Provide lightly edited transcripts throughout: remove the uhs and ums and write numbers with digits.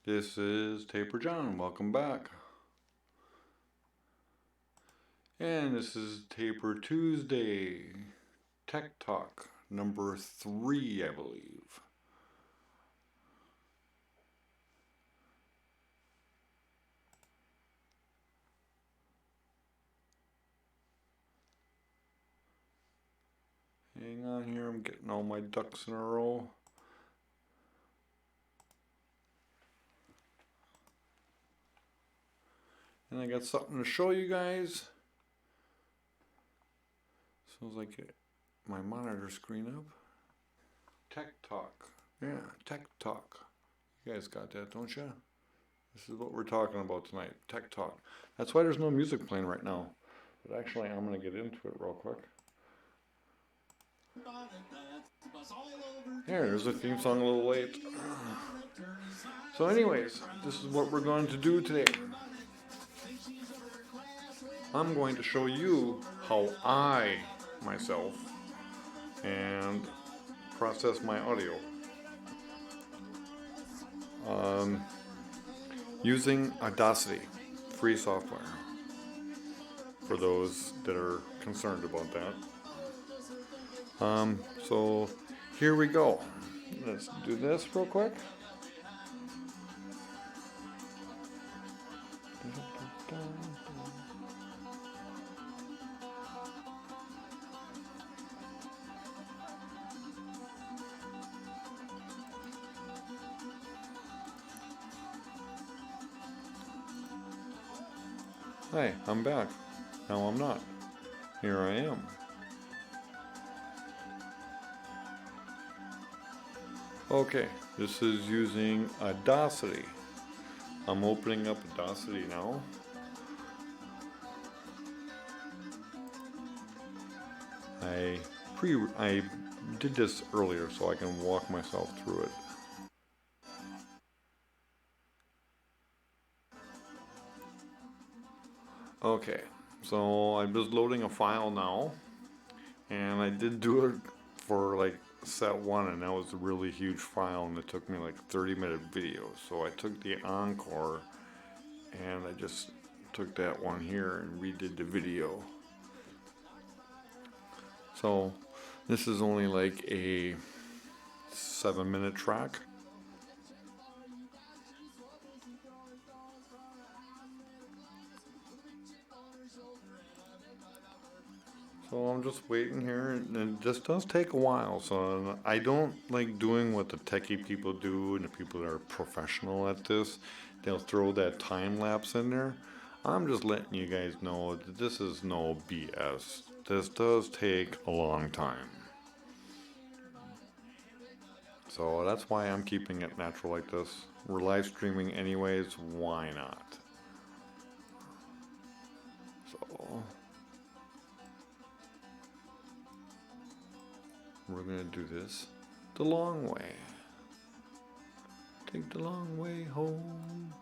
This is Taper John. Welcome back. And this is Taper Tuesday. Tech Talk number 3, I believe. Hang on here, I'm getting all my ducks in a row. And I got something to show you guys. Sounds like my monitor screen up. Tech Talk. Yeah, Tech Talk. You guys got that, don't you? This is what we're talking about tonight. Tech Talk. That's why there's no music playing right now. But actually, I'm going to get into it real quick. There's a theme song a little late. So anyways, this is what we're going to do today. I'm going to show you how I, myself, and process my audio. Using Audacity, free software, for those that are concerned about that. So here we go. Let's do this real quick. Hi, I'm back. No, I'm not. Here I am. Okay, this is using Audacity. I'm opening up Audacity now. I did this earlier so I can walk myself through it. Okay, so I'm just loading a file now, and I did do it for like set 1, and that was a really huge file, and it took me like 30-minute video. So I took the encore and I just took that one here and redid the video. So this is only like a 7-minute track. So I'm just waiting here, and this does take a while. So I don't like doing what the techie people do, and the people that are professional at this, they'll throw that time lapse in there. I'm just letting you guys know that this is no BS. This does take a long time. So that's why I'm keeping it natural like this. We're live streaming anyways, why not? So we're gonna do this the long way. Take the long way home.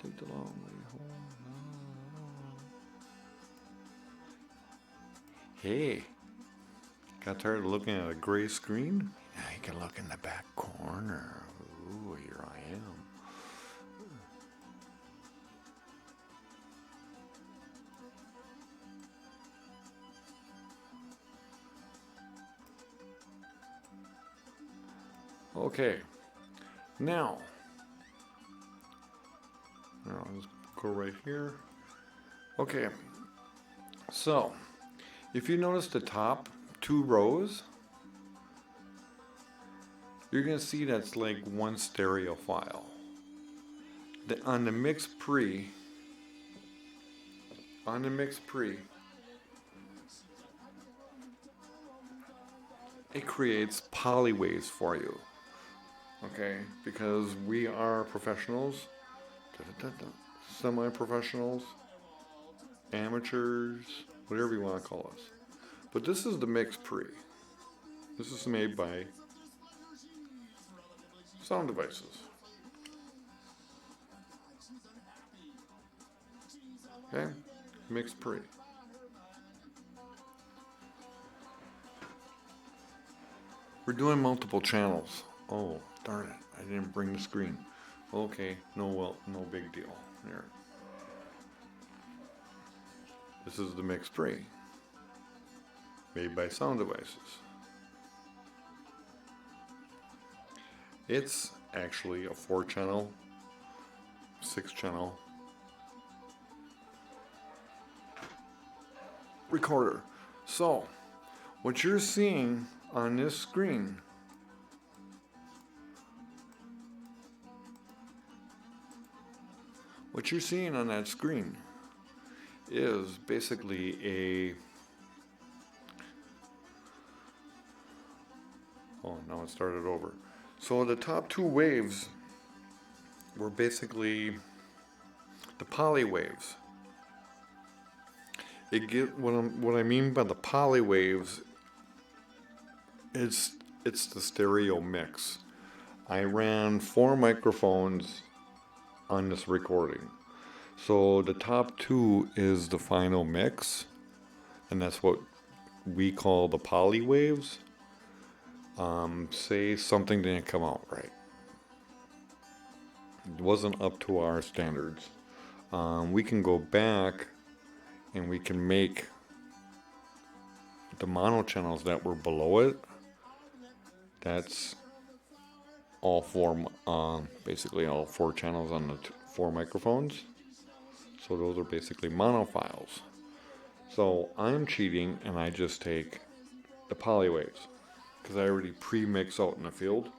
Take the long way home. Hey, got tired of looking at a gray screen? Yeah, you can look in the back corner. Ooh, here I am. Okay, now, I'll just go right here. Okay, so if you notice the top 2 rows, you're gonna see that's like one stereo file. On the mix pre, it creates polywaves for you. Okay, because we are professionals, semi-professionals, amateurs, whatever you want to call us. But this is the mix pre. This is made by Sound Devices. Okay, mix pre. We're doing multiple channels. Oh, darn it, I didn't bring the screen. Okay, no, well, no big deal. There. This is the Mix 3, made by Sound Devices. It's actually a 4-channel, 6-channel recorder. So, what you're seeing on this screen what you're seeing on that screen is basically a now it started over. So the top 2 waves were basically the poly waves. What I mean by the poly waves is it's the stereo mix. I ran 4 microphones on this recording. So the top 2 is the final mix, and that's what we call the poly waves. Say something didn't come out right. It wasn't up to our standards. We can go back and we can make the mono channels that were below it. That's all 4, basically all 4 channels on the 4 microphones. So those are basically mono files. So I'm cheating and I just take the poly waves because I already pre-mix out in the field.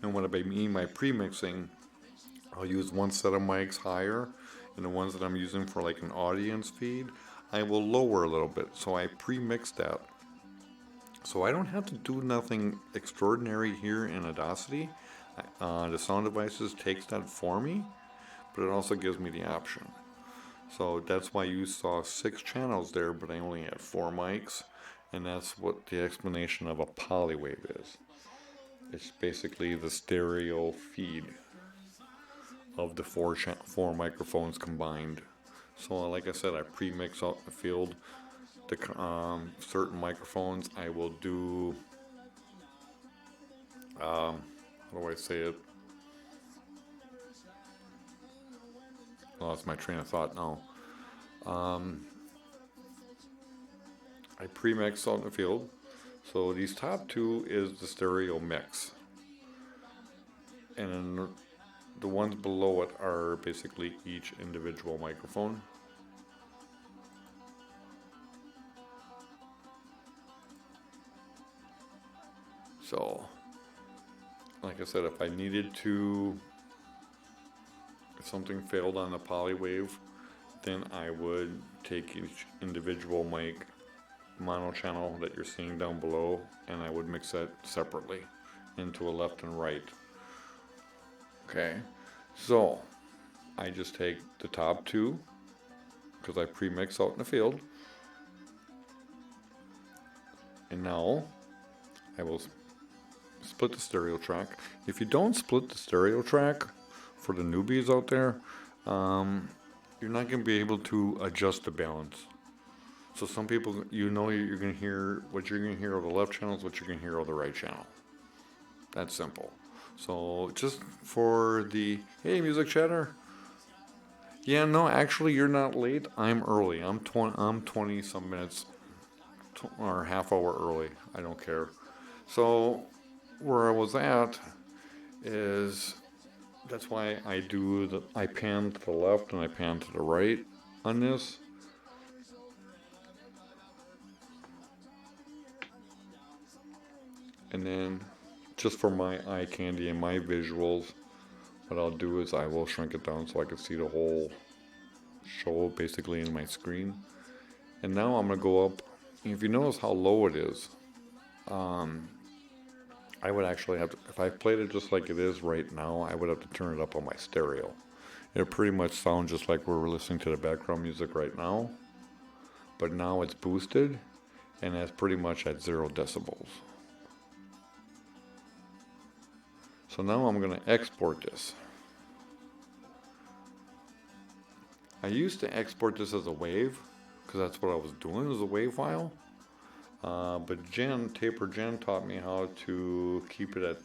And what I mean by pre-mixing, I'll use one set of mics higher, and the ones that I'm using for like an audience feed, I will lower a little bit. So I pre-mix that. So I don't have to do nothing extraordinary here in Audacity. The Sound Devices takes that for me, but it also gives me the option. So that's why you saw 6 channels there, but I only had 4 mics, and that's what the explanation of a polywave is. It's basically the stereo feed of the 4 microphones combined. So like I said, I pre-mix out the field. The certain microphones I will do, how do I say it? Lost my train of thought now. I pre-mix out in the field. So these top 2 is the stereo mix. And the ones below it are basically each individual microphone. So, like I said, if I needed to, if something failed on the poly wave, then I would take each individual mic mono channel that you're seeing down below, and I would mix that separately into a left and right. Okay, so I just take the top 2 because I pre-mix out in the field, and now I will split the stereo track. If you don't split the stereo track, for the newbies out there, you're not going to be able to adjust the balance. So some people, you're going to hear, what you're going to hear on the left channel is what you're going to hear on the right channel. That's simple. So just for the, hey, music chatter. Yeah, no, actually you're not late. I'm early. I'm 20 some minutes or half hour early. I don't care. So where I was at is, that's why I pan to the left and I pan to the right on this. And then just for my eye candy and my visuals, what I'll do is I will shrink it down so I can see the whole show basically in my screen. And now I'm going to go up. If you notice how low it is, I would actually have to, if I played it just like it is right now, I would have to turn it up on my stereo. It pretty much sounds just like we're listening to the background music right now, but now it's boosted and that's pretty much at 0 decibels. So now I'm going to export this. I used to export this as a wave because that's what I was doing, as a wave file. But Taper Jen taught me how to keep it at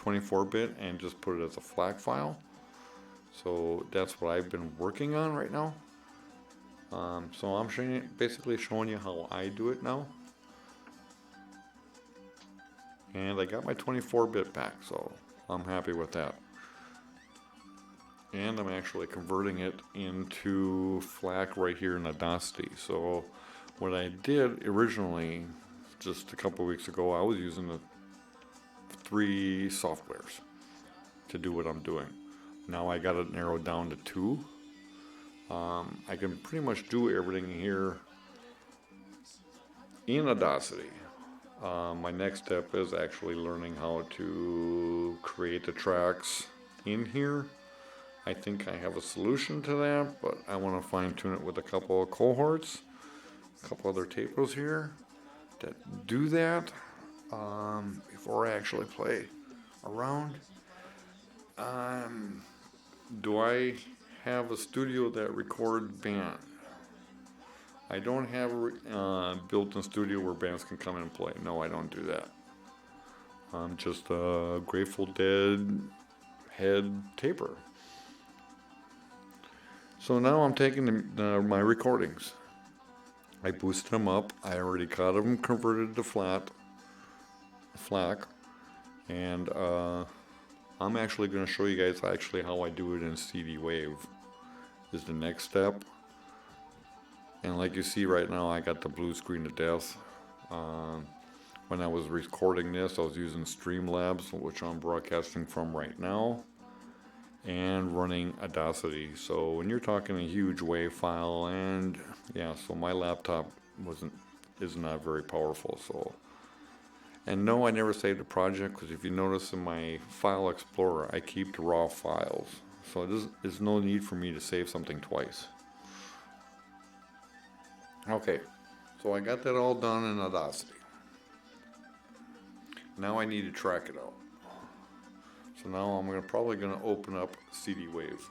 24-bit and just put it as a FLAC file. So that's what I've been working on right now. So I'm basically showing you how I do it now. And I got my 24-bit back, so I'm happy with that. And I'm actually converting it into FLAC right here in Audacity. So what I did originally, just a couple weeks ago, I was using the 3 softwares to do what I'm doing. Now I got it narrowed down to 2. I can pretty much do everything here in Audacity. My next step is actually learning how to create the tracks in here. I think I have a solution to that, but I want to fine tune it with a couple of cohorts, a couple other tapos here that do that before I actually play around. Do I have a studio that records band? I don't have a built-in studio where bands can come in and play. No, I don't do that. I'm just a Grateful Dead head taper. So now I'm taking my recordings. I boosted them up. I already got them converted to FLAC, and I'm actually going to show you guys actually how I do it in CD Wave. Is the next step. And like you see right now, I got the blue screen to death. When I was recording this, I was using Streamlabs, which I'm broadcasting from right now, and running Audacity. So when you're talking a huge WAV file, and yeah, so my laptop is not very powerful. So, and no, I never saved a project, because if you notice in my file explorer, I keep the raw files. So there's no need for me to save something twice. Okay, so I got that all done in Audacity. Now I need to track it out. So now I'm probably gonna open up CD Wave.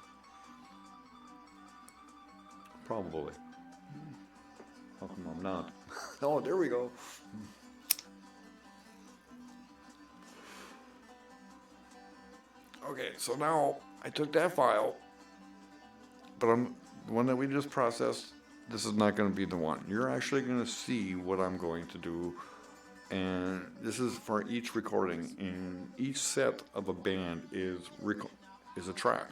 Probably. How come I'm not? Oh, there we go. Okay, so now I took that file, but the one that we just processed, this is not going to be the one. You're actually going to see what I'm going to do, and this is for each recording. And each set of a band is a track,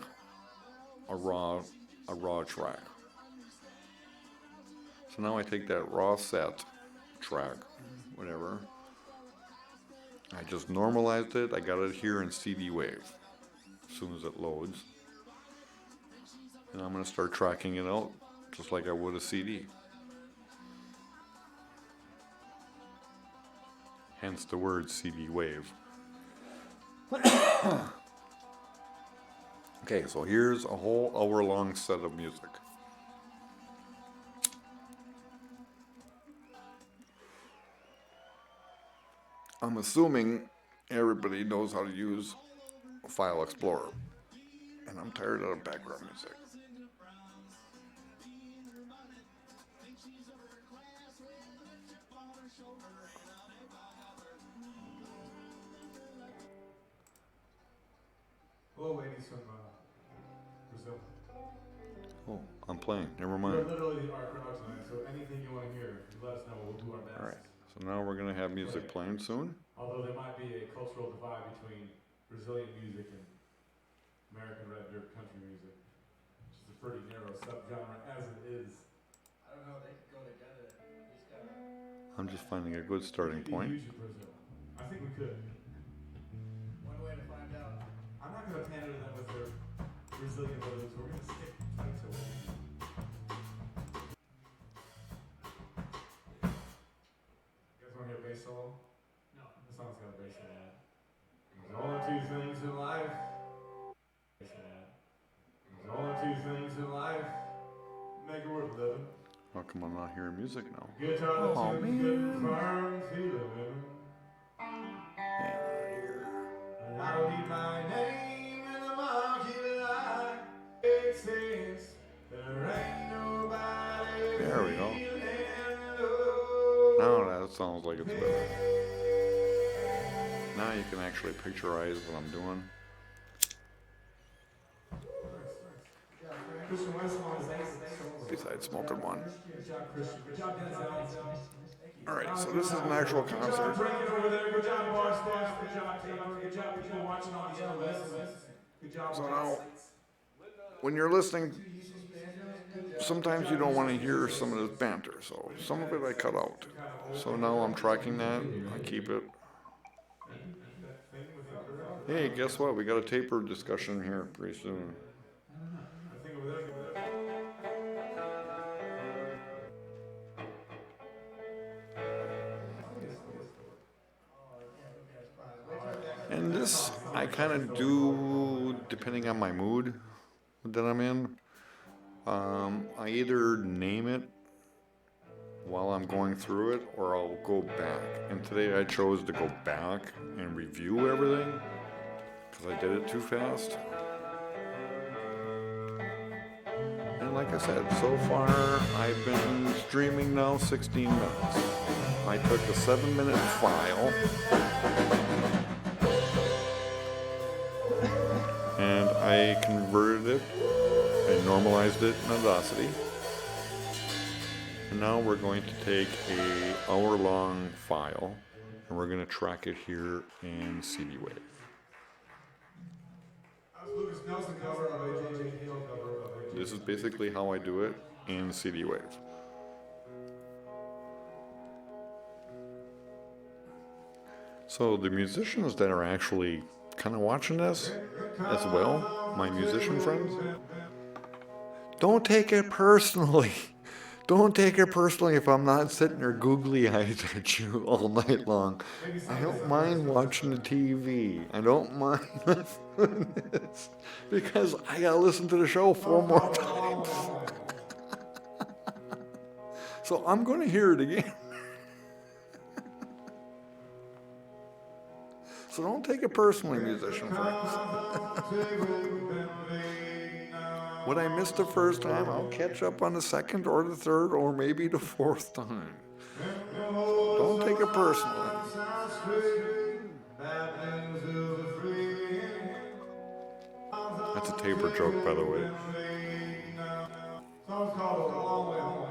a raw track. So now I take that raw set track, whatever. I just normalized it. I got it here in CD Wave. As soon as it loads, and I'm going to start tracking it out just like I would a CD. Hence the word CD Wave. Okay, so here's a whole hour-long set of music. I'm assuming everybody knows how to use File Explorer, and I'm tired of the background music. Hello, ladies from Brazil. Oh, I'm playing. Never mind. You're literally our crowd tonight, so anything you want to hear, you let us know. We'll do our best. All right. So now we're gonna have music playing soon. Although there might be a cultural divide between Brazilian music and American red dirt country music, which is a pretty narrow subgenre as it is. I don't know, they could go together. You just gotta. I'm just finding a good starting point. Huge in Brazil. I think we could. One way to find out. I'm not gonna pander to them with their Brazilian rhythms. We're gonna stick tight to what we do. You guys wanna hear a bass solo? No. This song's got a bass solo in it. There's only two things in life. There's only two things in life make it worth living. How come I'm not hearing music now? Guitar that Oh, tunes good and firm, feeling women. Yeah, here. And I don't need my name in the marquee line. It says there ain't nobody. There we go. Now that sounds like it's better. Now you can actually picturize what I'm doing. Christian Westmont, thanks so much. Besides smoking one. Good job, Christian. Good job, Denzel. Alright, so this is an actual Good concert. job drinking over there. Good job, bar staff. Good job, Taylor. Good job, people watching on the LS. Good job, So on now, sites. when you're listening, sometimes you don't want to hear some of this banter, so some of it I cut out. So now I'm tracking that. I keep it. Hey, guess what? We got a taper discussion here pretty soon. I think over there. And this I kind of do depending on my mood that I'm in. I either name it while I'm going through it or I'll go back. And today I chose to go back and review everything because I did it too fast. And like I said, so far I've been streaming now 16 minutes. I took a 7-minute file and I converted it and normalized it in Audacity. And now we're going to take a hour-long file and we're going to track it here in CD Wave. Lucas Nelson cover of AJ Hill cover of AJ. This is basically how I do it in CD Wave. So the musicians that are actually kind of watching this as well, my musician friends, don't take it personally. Don't take it personally if I'm not sitting there googly eyed at you all night long. I don't mind watching the TV. I don't mind listening to this because I gotta listen to the show 4 more times. So I'm gonna hear it again. So don't take it personally, musician friends. What I missed the first time, I'll catch up on the second or the third or maybe the fourth time. Don't take it personally. That's a taper joke, by the way. Song's called A Long Way Home.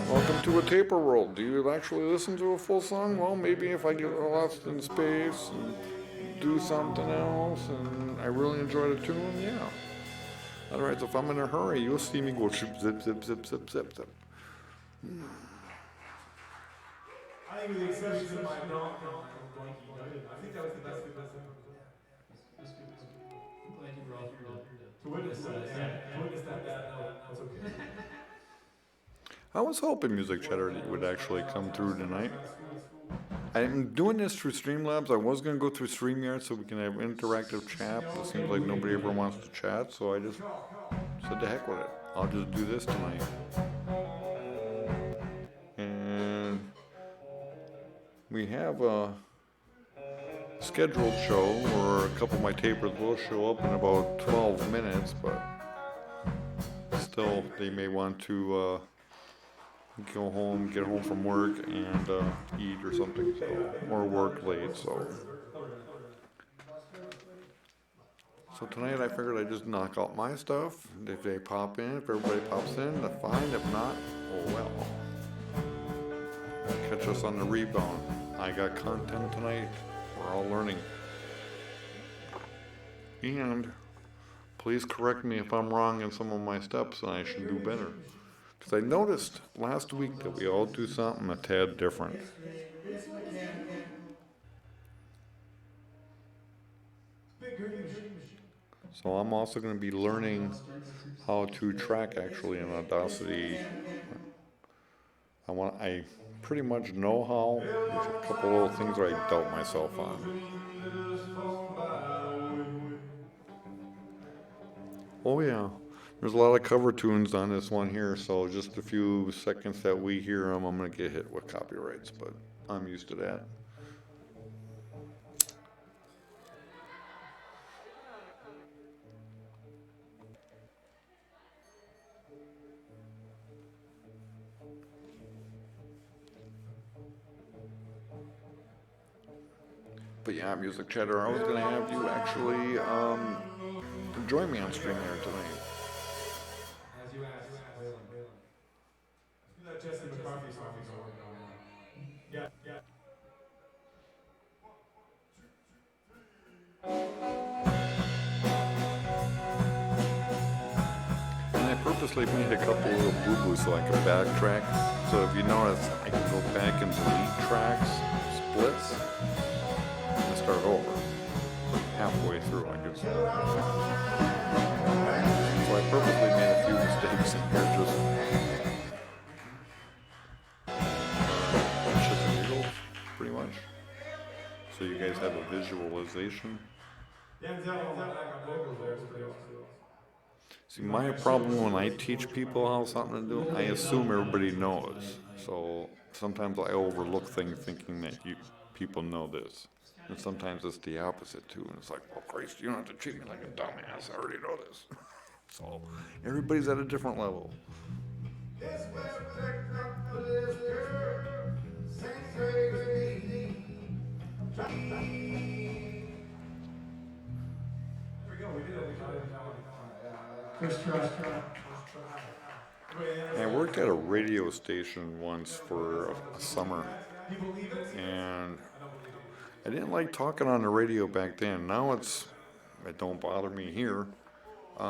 Welcome to a taper world. Do you actually listen to a full song? Well, maybe if I get lost in space and do something else and I really enjoy the tune, yeah. Otherwise, if I'm in a hurry, you'll see me go zip, zip, zip, zip, zip, zip, zip. I think with the exception of my donkey, I think that was the best thing. I'm glad you were all here To witness that, to witness that's okay. I was hoping Music Chatter would actually come through tonight. I'm doing this through Streamlabs. I was going to go through StreamYard so we can have interactive chat, but it seems like nobody ever wants to chat, so I just said the heck with it. I'll just do this tonight. And we have a scheduled show where a couple of my tapers will show up in about 12 minutes, but still they may want to go home, get home from work and eat or something, so, or work late, so tonight I figured I'd just knock out my stuff. If they pop in, if everybody pops in, that's fine. If not, oh well. Catch us on the rebound. I got content tonight. We're all learning. And please correct me if I'm wrong in some of my steps and I should do better. Because I noticed last week that we all do something a tad different. So I'm also going to be learning how to track actually in Audacity. I pretty much know how. There's a couple little things where I doubt myself on. Oh yeah, there's a lot of cover tunes on this one here, so just a few seconds that we hear them, I'm going to get hit with copyrights, but I'm used to that. But yeah, Music Chatter, I was gonna have you actually join me on stream there tonight. As you asked, Waylon. Do that Jesse McCarthy song he's working on now. Yeah, yeah. And I purposely made a couple little boo-boos so I could backtrack. So if you notice, I can go back and delete tracks, splits, and start over. Halfway through, I could. So I purposely made a few mistakes in here, just shits and giggles, pretty much. So you guys have a visualization. Denzel on vocals there is pretty awesome. See, my problem when I teach people how something to do, I assume everybody knows. So sometimes I overlook things thinking that people know this. And sometimes it's the opposite too. And it's like, well, Christ, you don't have to treat me like a dumbass. I already know this. So everybody's at a different level. First try. I worked at a radio station once for a summer, and I didn't like talking on the radio back then. Now it don't bother me here. But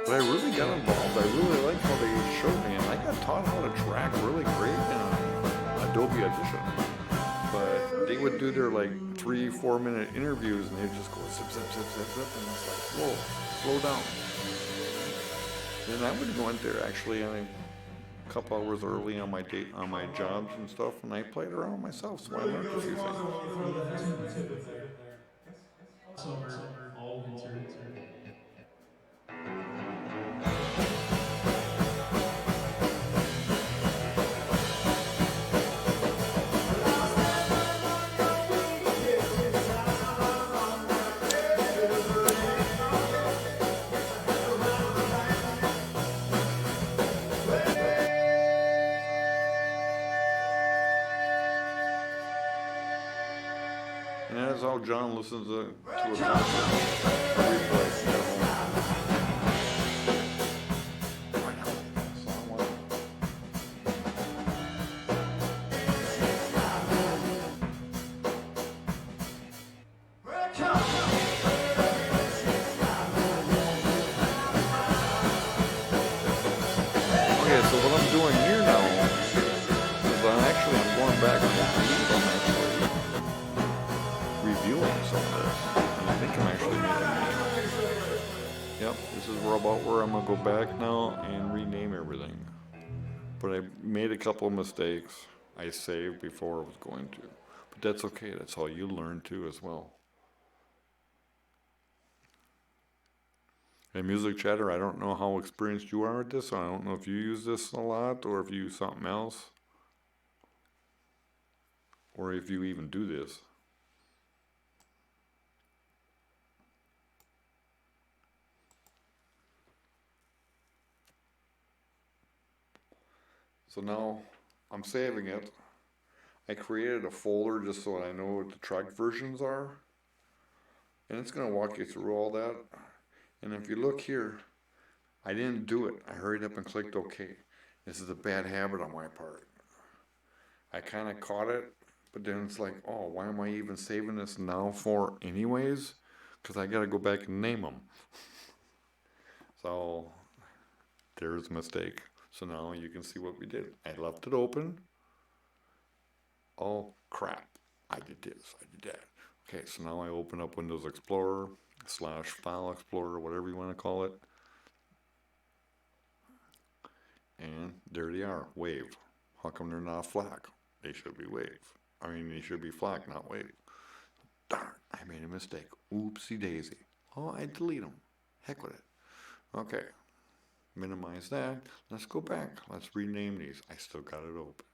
I really got involved. I really liked how they showed me, and I got taught how to track really great in Adobe Audition. But they would do their like 3-4 minute interviews, and they'd just go zip, zip, zip, zip, zip, and it's like, whoa, slow down. And I would go in there actually a couple hours early on my jobs and stuff, and I played around myself, so I learned a few things. And that's how John listens to a concert. A replay. Okay, so what I'm doing here now is I'm going back and I'm actually reviewing some of this, and I think I'm actually making names. Yep, this is where I'm gonna go back now and rename everything. But I made a couple of mistakes I saved before I was going to. But that's okay, that's how you learn too as well. And Music Chatter, I don't know how experienced you are at this, so I don't know if you use this a lot or if you use something else. Or if you even do this. So now I'm saving it. I created a folder just so I know what the track versions are. And it's going to walk you through all that. And if you look here, I didn't do it. I hurried up and clicked OK. This is a bad habit on my part. I kind of caught it, but then it's like, oh, why am I even saving this now for anyways? Because I got to go back and name them. So there's a mistake. So now you can see what we did. I left it open. Oh crap, I did this, I did that. Okay, so now I open up Windows Explorer / File Explorer, whatever you want to call it. And there they are, wave. How come they're not FLAC? They should be wave. I mean, they should be FLAC, not wave. Darn, I made a mistake. Oopsie daisy. Oh, I delete them. Heck with it. Okay. Minimize that. Let's go back. Let's rename these. I still got it open.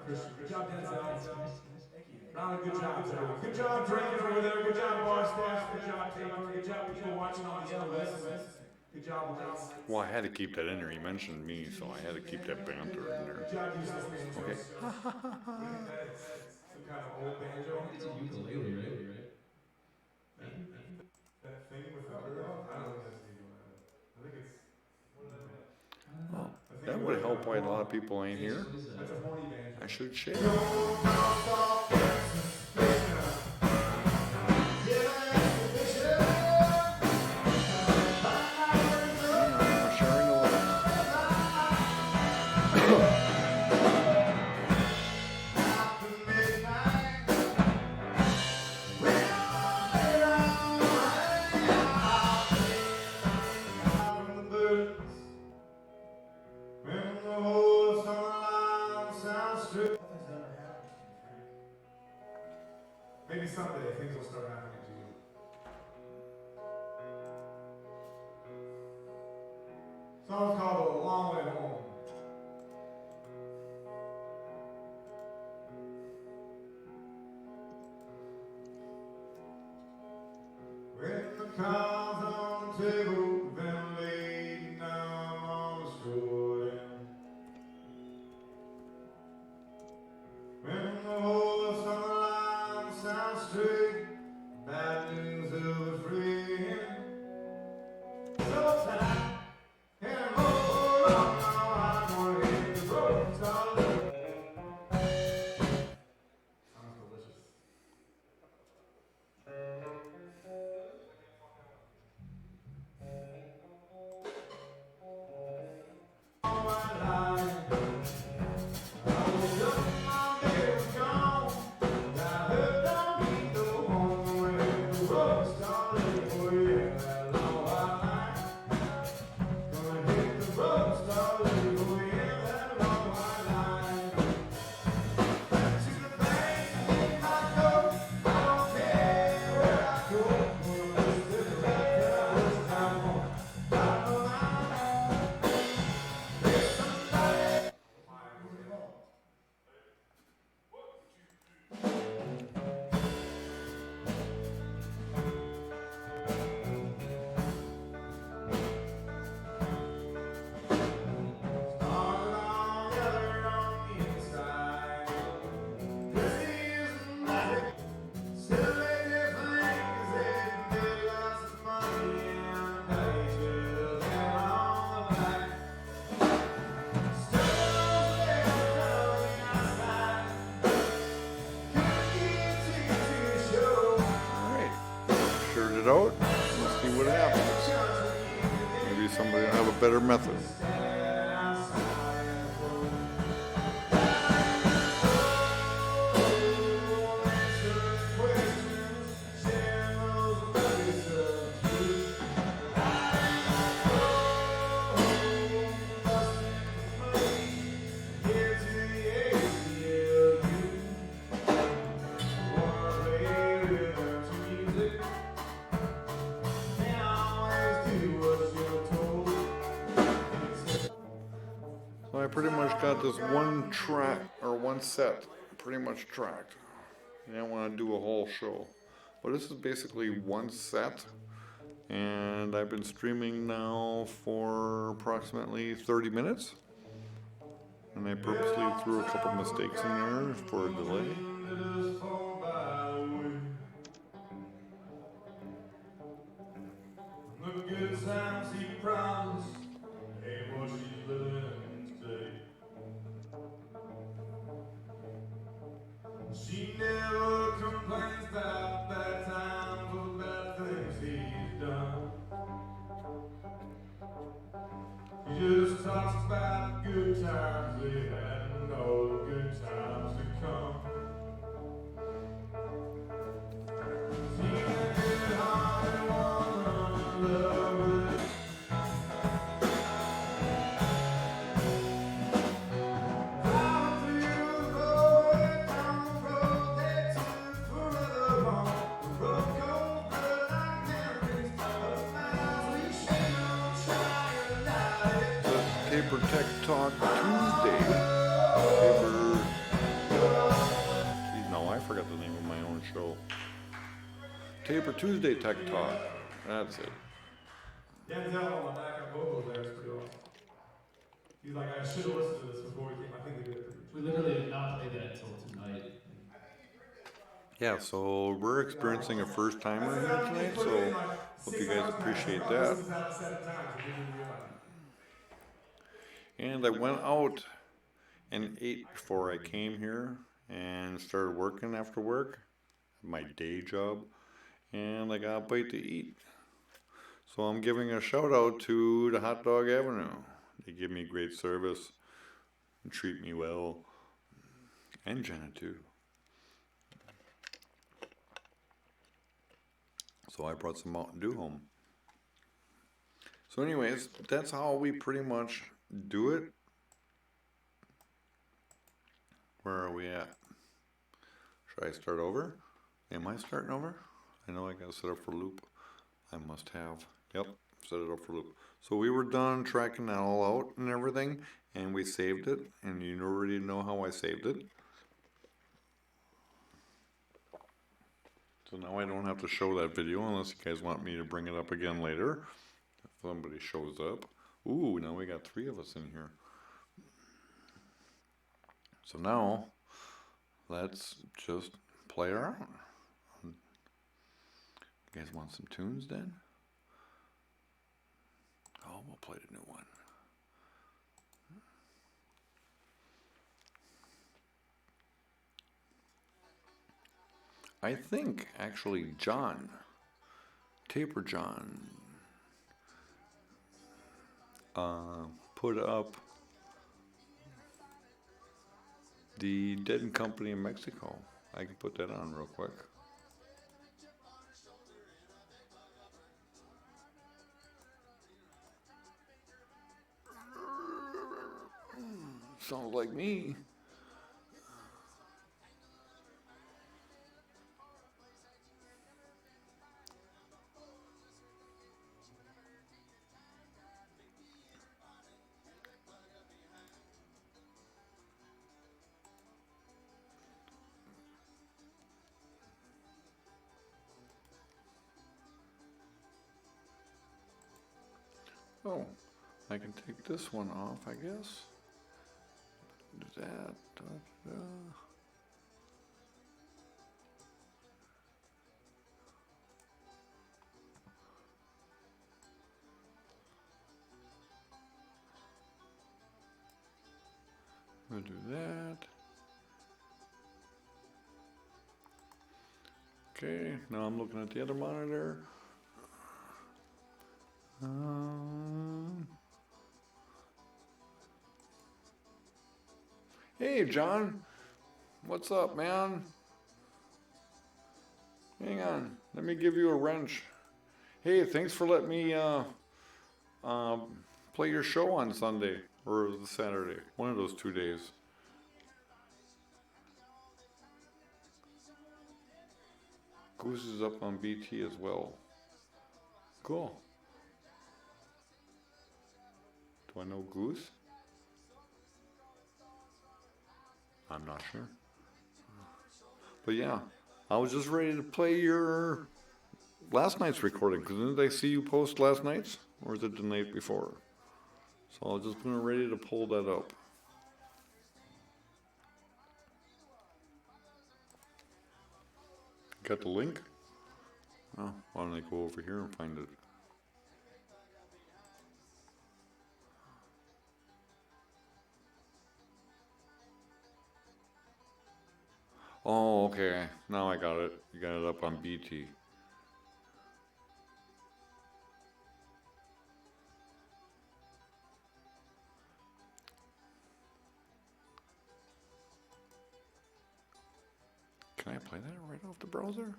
Christian. Good job, Denzel. Round of good jobs, everyone. Good job drinking over there. Good job, bar staff. Good job, Taylor. Good job, people watching on the LS. Good job, Lance. Well, I had to keep that in there. He mentioned me, so I had to keep that banter in there. Good job, useless banjo. Okay. Some kind of old banjo. It's a ukulele, right? That thing with the girl? I don't know what that's even. I think it's. Well, that would help why a lot of people ain't here. That's a horny banjo. I should share. I'm sharing the link. Maybe someday things will start happening to you. Song's called A Long Way Home. When the cards on the table been laid down on the stool, when the horse on the line sounds straight, bad news of a friend. So tight and hold on now, I'm gonna hit the road. Sounds delicious. Alright. Shared it out. Let's see what happens. Maybe somebody will have a better method. So I pretty much got this one track or one set pretty much tracked. I didn't want to do a whole show, but this is basically one set, and I've been streaming now for approximately 30 minutes, and I purposely threw a couple mistakes in there for a delay. The good times he promised ain't what she's living today. She never complains about bad times or bad things he's done. She just talks about the good times they had and all the good times to come. Paper Tech Talk Tuesday. Paper Geez, no, I forgot the name of my own show. Taper Tuesday Tech Talk. That's it. Denzel on the backup vocals there is pretty awesome. He's like, I should have listened to this before we came. I think they did it pretty We literally did not play that until tonight. Yeah, so we're experiencing a first timer here tonight, so hope you guys appreciate that. And I went out and ate before I came here and started working after work, my day job, and I got a bite to eat. So I'm giving a shout out to the Hot Dog Avenue. They give me great service and treat me well, and Jenna too. So I brought some Mountain Dew home. So anyways, that's how we pretty much do it. Where are we at? Should I start over? Am I starting over? I know I gotta set up for loop. I must have. Yep, set it up for loop. So we were done tracking that all out and everything, and we saved it, and you already know how I saved it. So now I don't have to show that video unless you guys want me to bring it up again later. If somebody shows up. Ooh, now we got 3 of us in here. So now, let's just play around. You guys want some tunes then? Oh, we'll play the new one. I think actually John, Taper John, put up the Dead and Company in Mexico. I can put that on real quick. Sounds like me. Oh, I can take this one off, I guess. Do that. Da, da. We'll do that. Okay, now I'm looking at the other monitor. Hey, John. What's up, man? Hang on. Let me give you a wrench. Hey, thanks for letting me play your show on Sunday or Saturday. One of those 2 days. Goose is up on BT as well. Cool. Do I know Goose? I'm not sure. But yeah, I was just ready to play your last night's recording, because didn't I see you post last night's? Or is it the night before? So I was just ready to pull that up. Got the link? Oh, why don't I go over here and find it? Oh, okay. Now I got it. You got it up on BT. Can I play that right off the browser?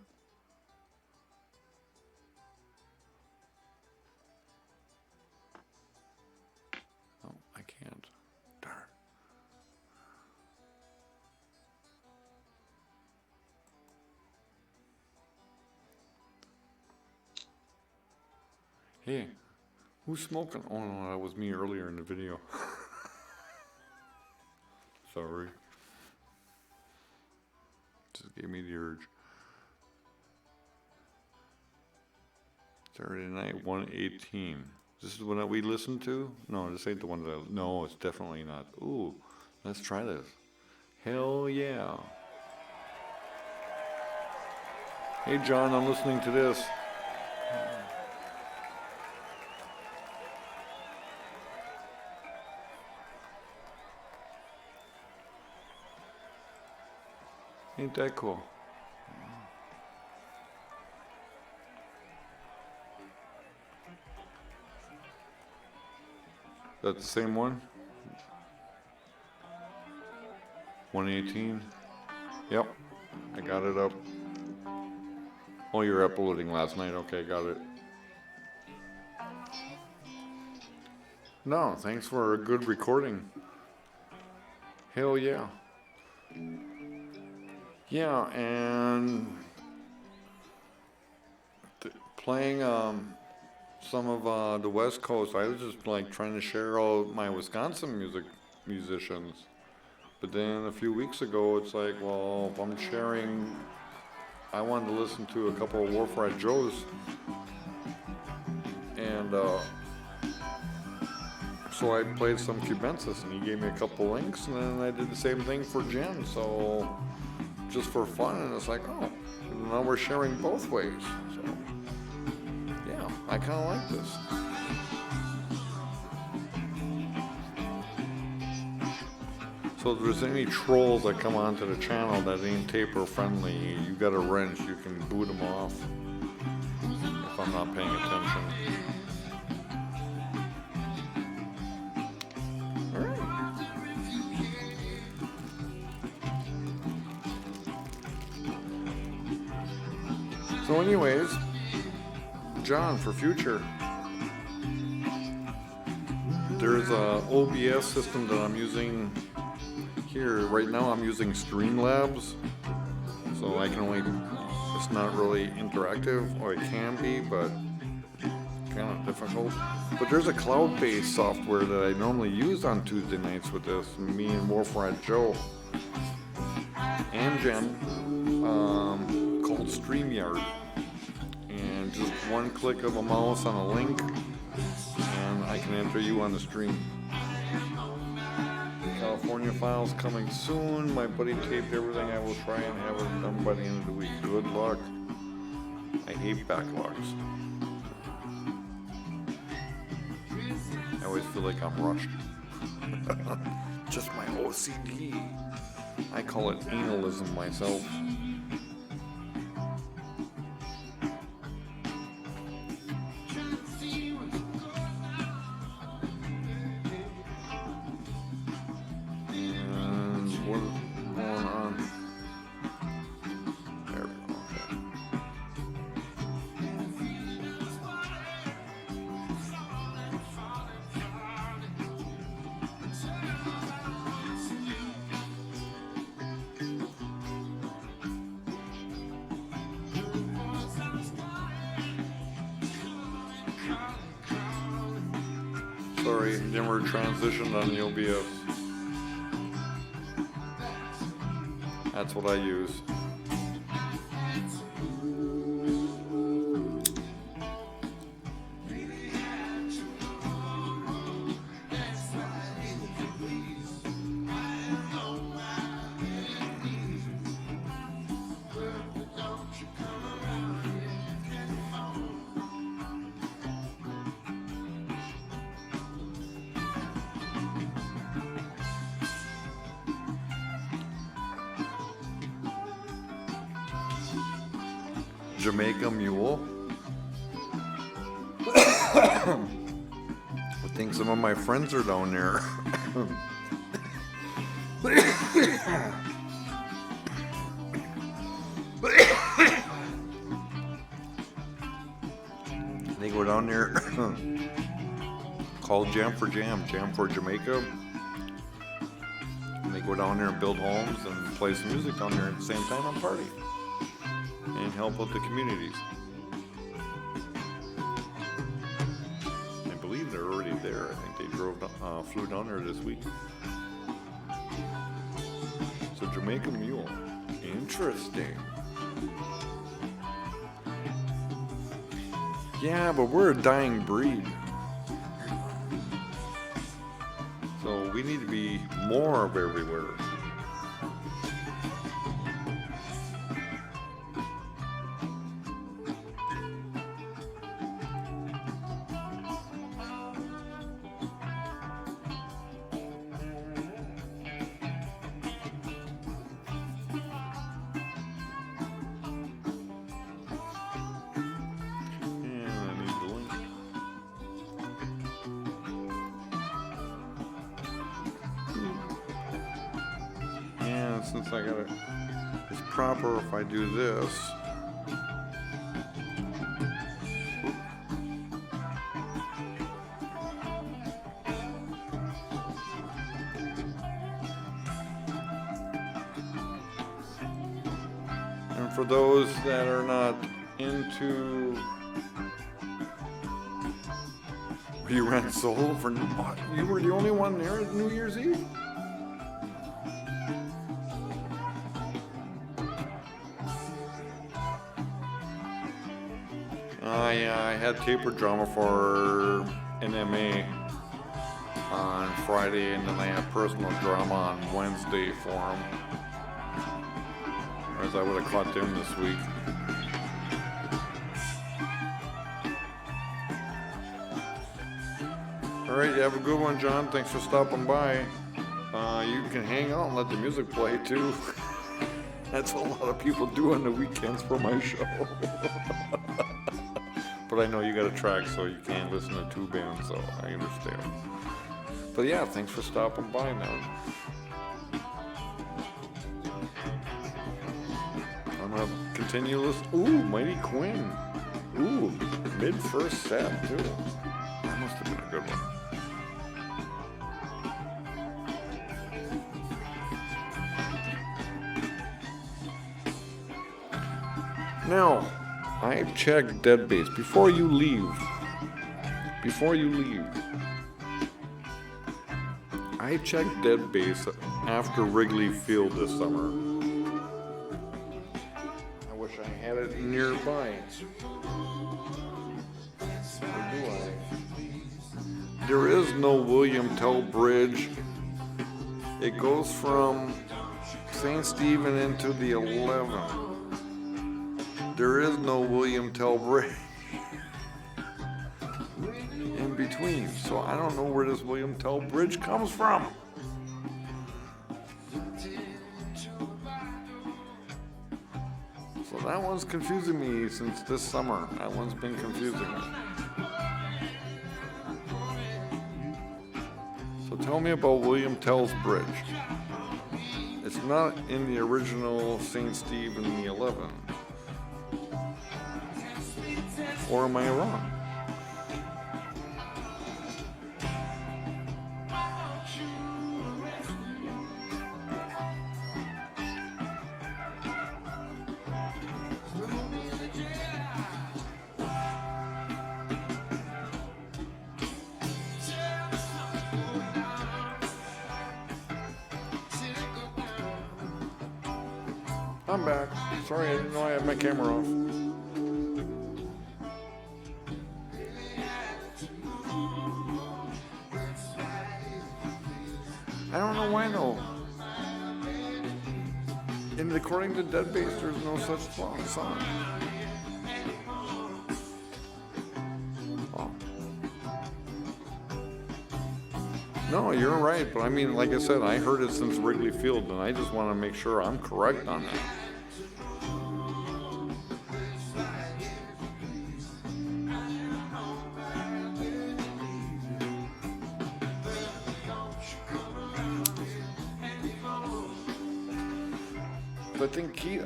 No, I can't. Darn. Hey, who's smoking? Oh no, that was me earlier in the video. Sorry. Gave me the urge. Saturday night, 118. This is the one that we listened to? No, this ain't the one that. No, it's definitely not. Ooh, let's try this. Hell yeah. Hey, John, I'm listening to this. Ain't that cool? That's the same one? 118? Yep, I got it up. Oh, you're uploading last night. Okay, got it. No, thanks for a good recording. Hell yeah. Yeah, and playing some of the West Coast, I was just like trying to share all my Wisconsin musicians. But then a few weeks ago, it's like, well, if I'm sharing, I wanted to listen to a couple of Warfried Joes. And so I played some Cubensis, and he gave me a couple links, and then I did the same thing for Jen. So just for fun, and it's like, oh, now we're sharing both ways. So yeah, I kind of like this. So if there's any trolls that come onto the channel that ain't taper friendly, you got a wrench, you can boot them off if I'm not paying attention. Alright. So anyways, John, for future, there's a OBS system that I'm using here. Right now I'm using Streamlabs, so I can only, it's not really interactive, or it can be, but kind of difficult. But there's a cloud-based software that I normally use on Tuesday nights with this, me and Warfried Joe and Jen, called StreamYard. And just one click of a mouse on a link, and I can enter you on the stream. California files coming soon. My buddy taped everything. I will try and have it done by the end of the week. Good luck. I hate backlogs. I always feel like I'm rushed. Just my OCD. I call it analism myself. Sorry, then we're transitioned on the OBS. That's what I use. Jamaica Mule. I think some of my friends are down there. They go down there, called Jam for Jamaica. And they go down there and build homes and play some music down there at the same time and party. And help out the communities. I believe they're already there. I think they flew down there this week. So Jamaica Mule, Interesting. Yeah, but we're a dying breed. So we need to be more of everywhere. And I need the link. And since I got it, it's proper if I do this. And for those that are not into you ran solo for you were the only one there at New Year's Eve? Yeah, I had taper drama for NMA on Friday, and then I had personal drama on Wednesday for him. Whereas I would have caught them this week. Alright, you have a good one, John. Thanks for stopping by. You can hang out and let the music play too. That's what a lot of people do on the weekends for my show. But I know you got a track, so you can't listen to two bands, so I understand. But yeah, thanks for stopping by, man. I'm gonna continue listening. Ooh, Mighty Quinn. Ooh, mid first set too. That must have been a good one. Now, I've checked Dead Bass before you leave. I checked Dead Bass after Wrigley Field this summer. I wish I had it nearby. Or do I? There is no William Tell Bridge. It goes from St. Stephen into the 11th. There is no William Tell Bridge in between, so I don't know where this William Tell Bridge comes from. So that one's confusing me since this summer. That one's been confusing me. So tell me about William Tell's Bridge. It's not in the original St. Stephen the 11. Or am I wrong? I'm back. Sorry, I didn't know I had my camera off. I don't know why though. And according to Dead Bass, there's no such song. Oh. No, you're right, but I mean, like I said, I heard it since Wrigley Field, and I just want to make sure I'm correct on that.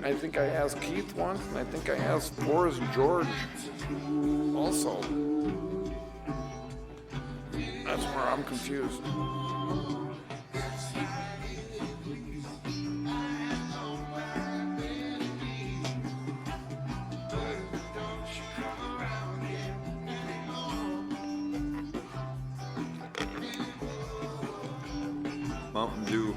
I think I asked Keith once, and I think I asked Boris George also. That's where I'm confused. Mountain Dew.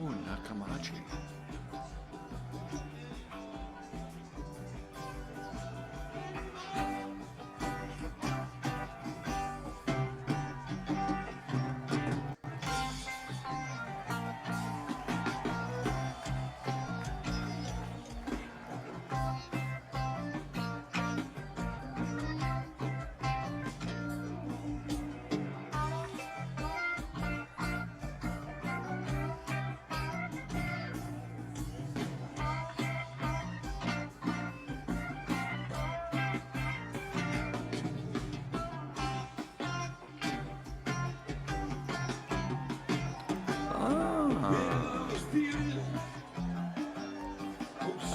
Ooh, Nakamachi.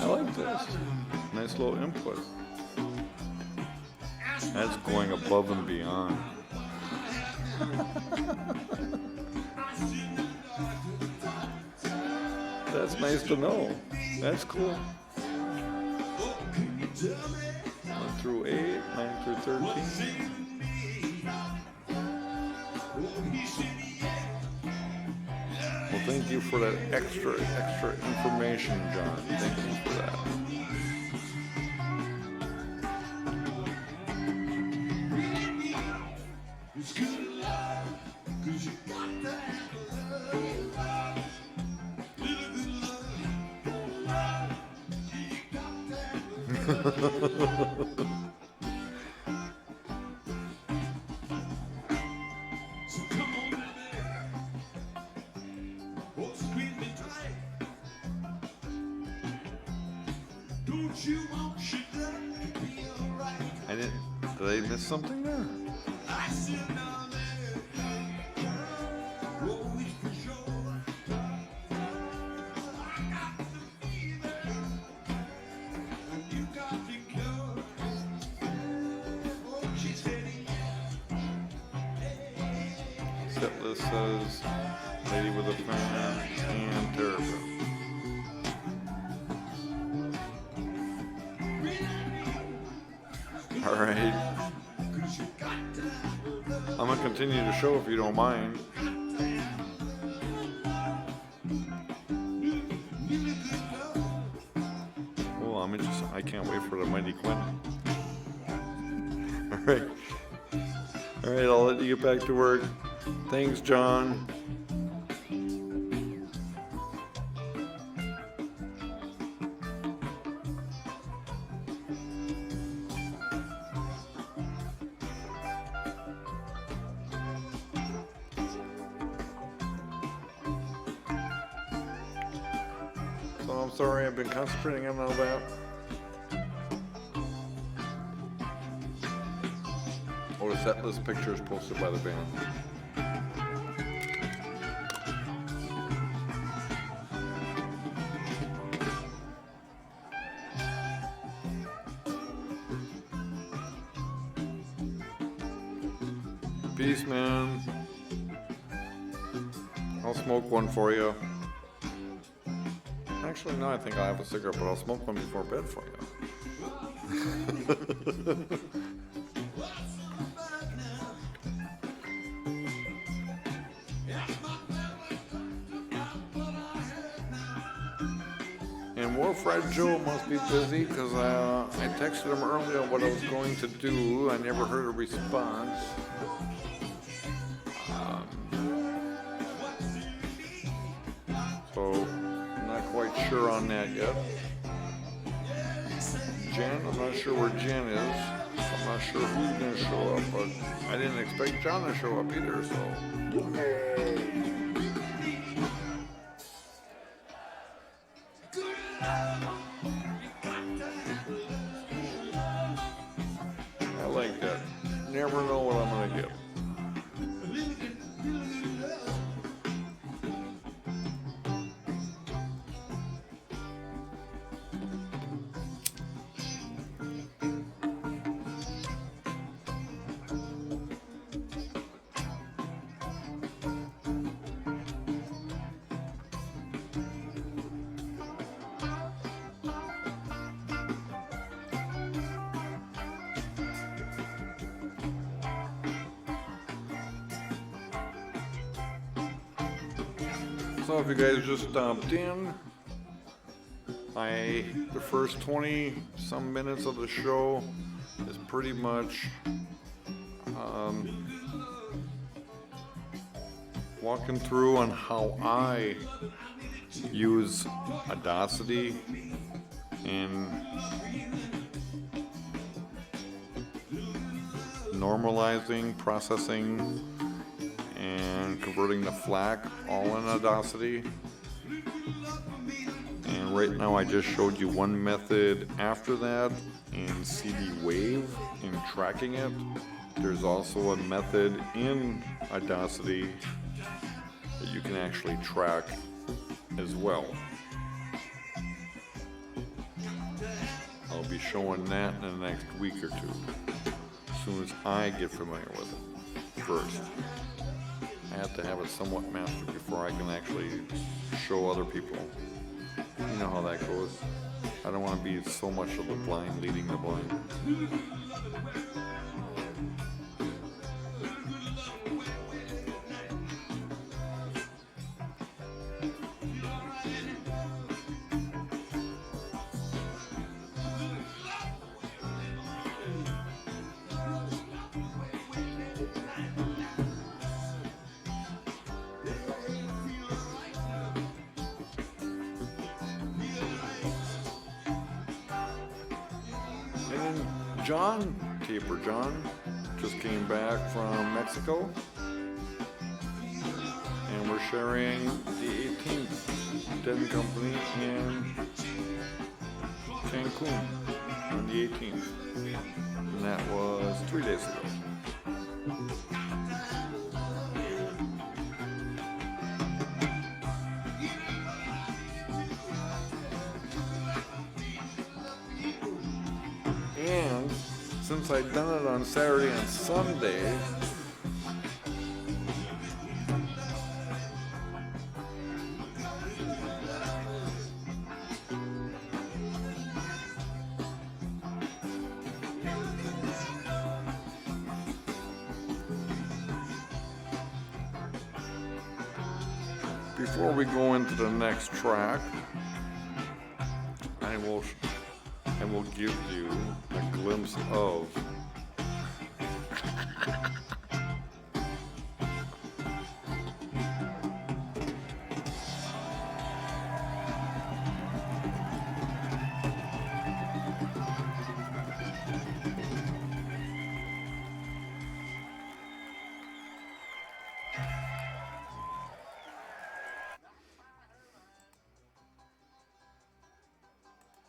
I like this. Nice little input. That's going above and beyond. That's nice to know. That's cool. 1 through 8, 9 through 13. Well, thank you for that extra information, John. Thank you for that. Did I miss something there? Set list says Lady with a Fan and Terrapin. Alright. I'm gonna continue the show if you don't mind. Well, I can't wait for the Mighty Quinn. Alright. Alright, I'll let you get back to work. Thanks, John. So I'm sorry, I've been concentrating on all that. Oh, the set list pictures posted by the band. Peace, man. I'll smoke one for you. Actually, no, I think I'll have a cigarette, but I'll smoke one before bed for you. And Warfred Joe must be busy because I texted him earlier what I was going to do. I never heard a response. So I'm not quite sure on that yet. Jen, I'm not sure where Jen is. I'm not sure who's going to show up, but I didn't expect John to show up either, so. I like that. Never know what I'm going to get. So if you guys just stopped in, the first 20 some minutes of the show is pretty much walking through on how I use Audacity in normalizing, processing, and converting the FLAC all in Audacity. And right now I just showed you one method after that in CD Wave in tracking it. There's also a method in Audacity that you can actually track as well. I'll be showing that in the next week or two, as soon as I get familiar with it first. I have to have it somewhat mastered before I can actually show other people. You know how that goes. I don't want to be so much of the blind leading the blind. And John, Taper John, just came back from Mexico. And we're sharing the 18th Den Company in Cancun on the 18th. And that was 3 days ago. And since I'd done it on Saturday and Sunday, before we go into the next track, I will give you a glimpse of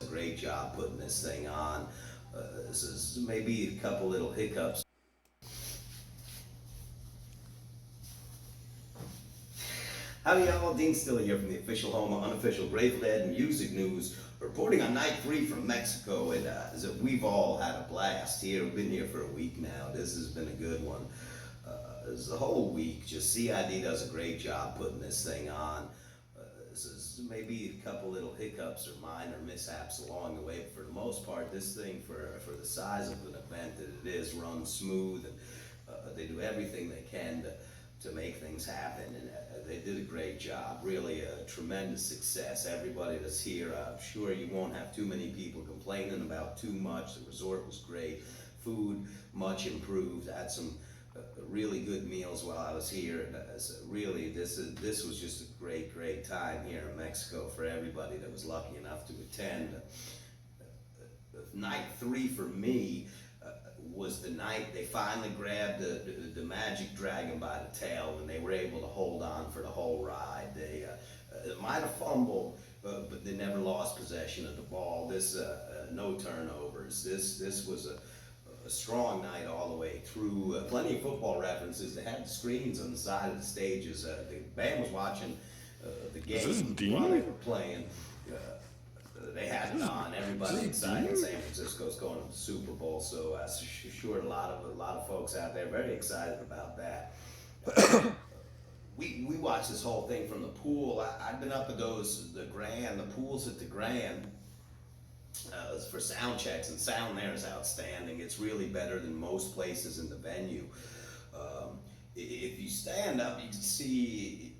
great job putting this thing on. This is maybe a couple little hiccups. Howdy y'all, Dean Still here from the official home of unofficial Grateful Dead music news, reporting on night 3 from Mexico. And we've all had a blast here. We've been here for a week now. This has been a good one. This is the whole week. Just CID does a great job putting this thing on. This is maybe a couple little hiccups or minor mishaps along the way, but for the most part, this thing, for the size of an event that it is, runs smooth, and they do everything they can to make things happen, and they did a great job. Really a tremendous success. Everybody that's here, I'm sure you won't have too many people complaining about too much. The resort was great. Food, much improved. I had some really good meals while I was here. So really, this was just a great time here in Mexico for everybody that was lucky enough to attend. Night 3 for me was the night they finally grabbed the magic dragon by the tail, and they were able to hold on for the whole ride. They might have fumbled, but they never lost possession of the ball. No turnovers. This was a strong night all the way through. Plenty of football references. They had the screens on the side of the stages. The band was watching the game while they were playing. They had it on. Everybody excited in San Francisco's going to the Super Bowl, so I'm sure a lot of folks out there very excited about that. We watched this whole thing from the pool. I've been up at the pools at the Grand. For sound checks, and sound there is outstanding. It's really better than most places in the venue. If you stand up, you can see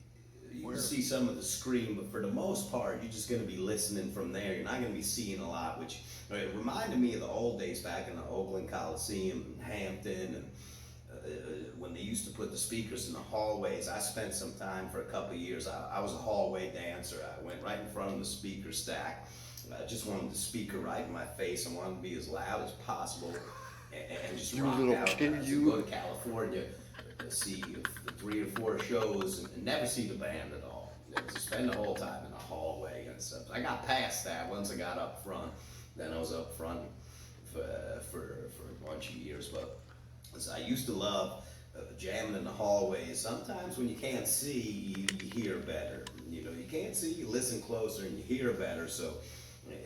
You can Where? see some of the screen, but for the most part, you're just going to be listening from there. You're not going to be seeing a lot, which it reminded me of the old days back in the Oakland Coliseum and Hampton, and when they used to put the speakers in the hallways. I spent some time for a couple of years. I was a hallway dancer. I went right in front of the speaker stack. I just wanted the speaker right in my face. I wanted to be as loud as possible and just You rock little out. kid, To you. go to California, see 3 or 4 shows, and never see the band at all. Just spend the whole time in the hallway and stuff. I got past that once I got up front. Then I was up front for a bunch of years. But I used to love jamming in the hallways. Sometimes when you can't see, you hear better. You know, you can't see, you listen closer, and you hear better. So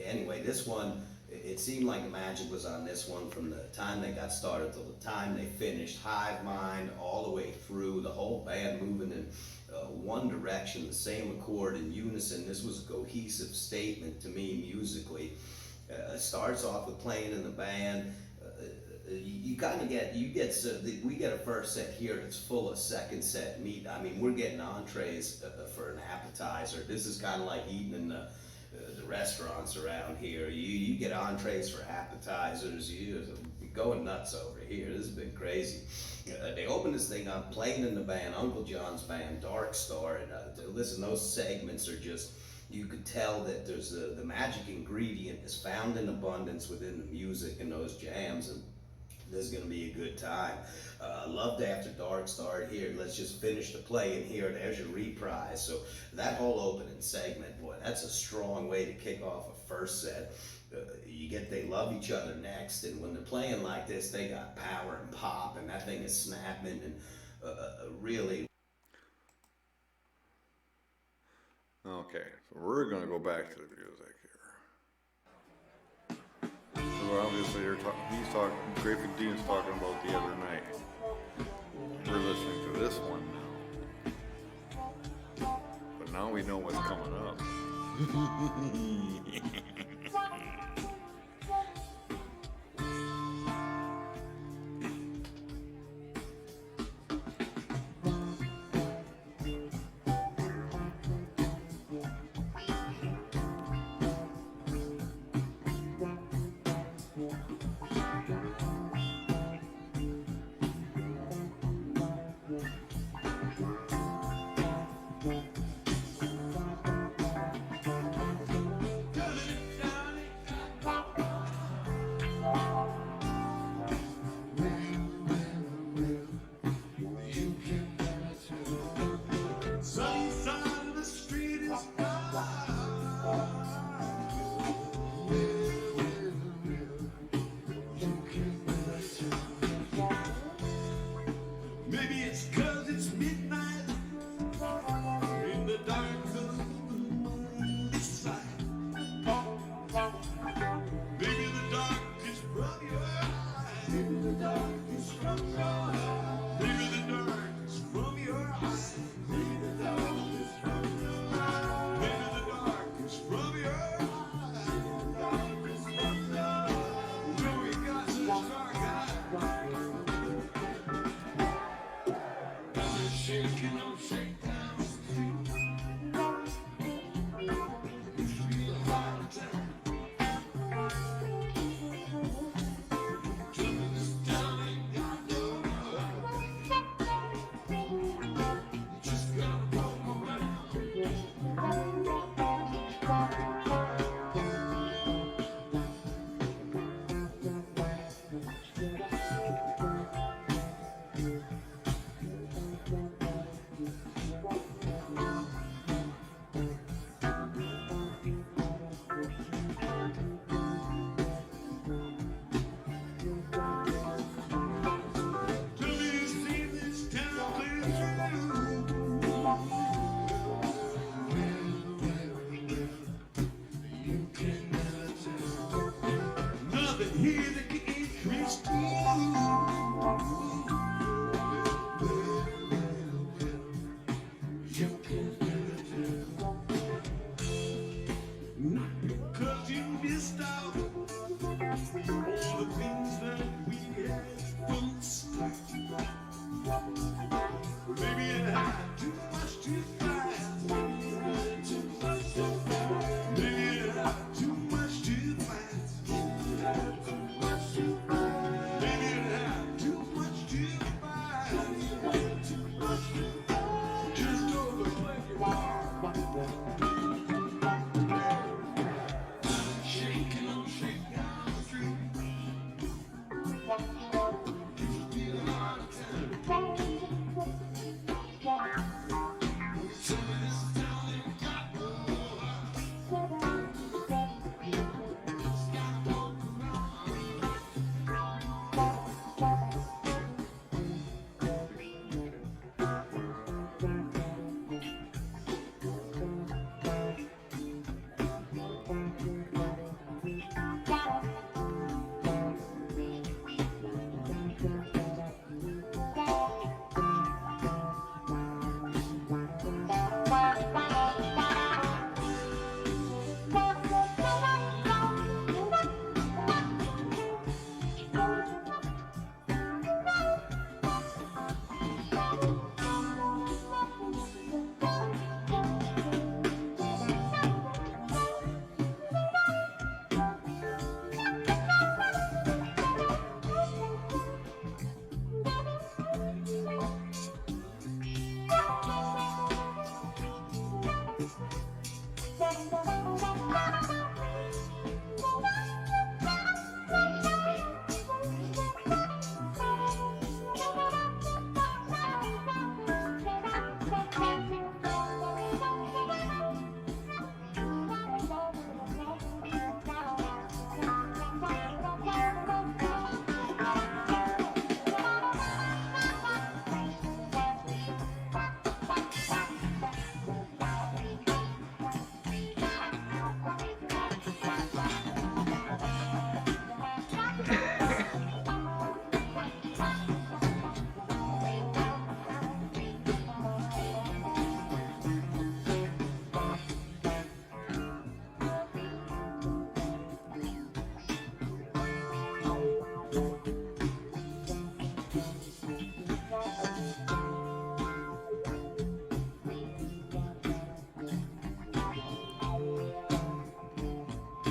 anyway, this one, it seemed like the magic was on this one from the time they got started till the time they finished. Hive mind all the way through, the whole band moving in one direction, the same accord in unison. This was a cohesive statement to me musically. Starts off with playing in the band. You kind of get, we get a first set here that's full of second set meat. I mean, we're getting entrees for an appetizer. This is kind of like eating in the restaurants around here. You get entrees for appetizers. You're going nuts over here. This has been crazy. They open this thing up, playing in the band, Uncle John's band, Dark Star, and listen, those segments are just, you could tell that there's the magic ingredient is found in abundance within the music and those jams, and this is going to be a good time. Loved After Dark started here. Let's just finish the play in here. There's your reprise. So that whole opening segment, boy, that's a strong way to kick off a first set. You get They Love Each Other next, and when they're playing like this, they got power and pop, and that thing is snapping and really. Okay, so we're gonna go back to the music here. So obviously he's talking, Graphic Dean's talking about the other night. We're listening to this one now. But now we know what's coming up.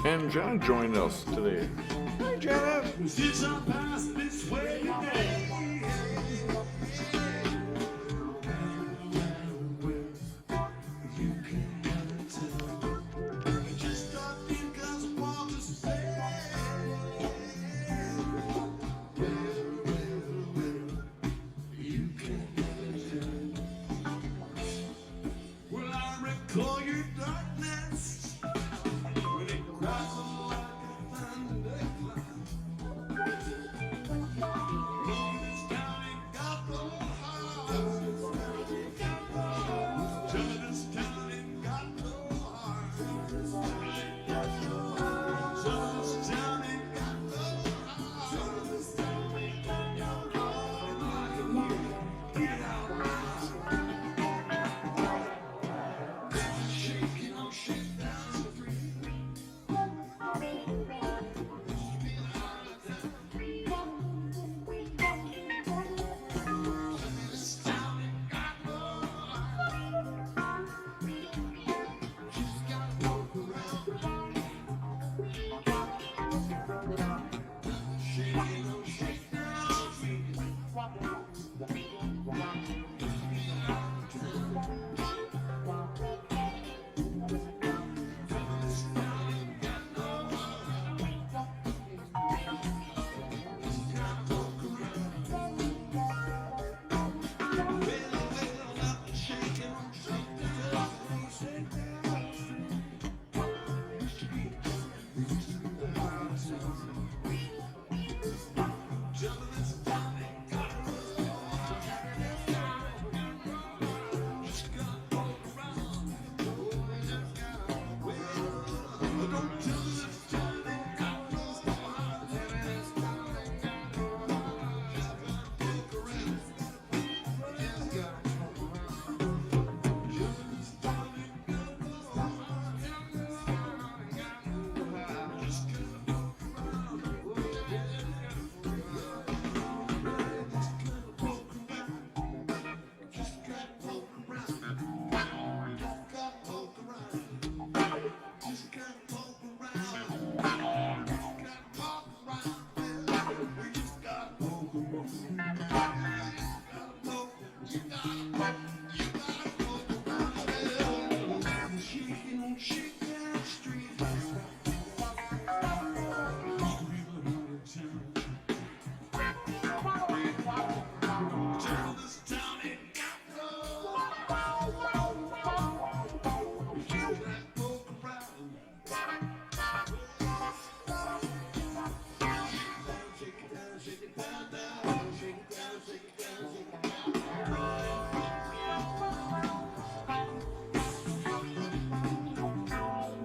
And Janet joined us today. Hi, Janet. Since I passed this way today. Well, I recall your darkness when it crackled like a thunderclap. Lord, this town ain't got no heart. Tell me this town ain't got no heart. Tell me this town ain't got no heart. Tell me this town ain't got no heart. And I can hear you. Get out now. Shaking on shakedowns and free. This town ain't got no heart. She's got to walk around. Shaking on shakedowns and free.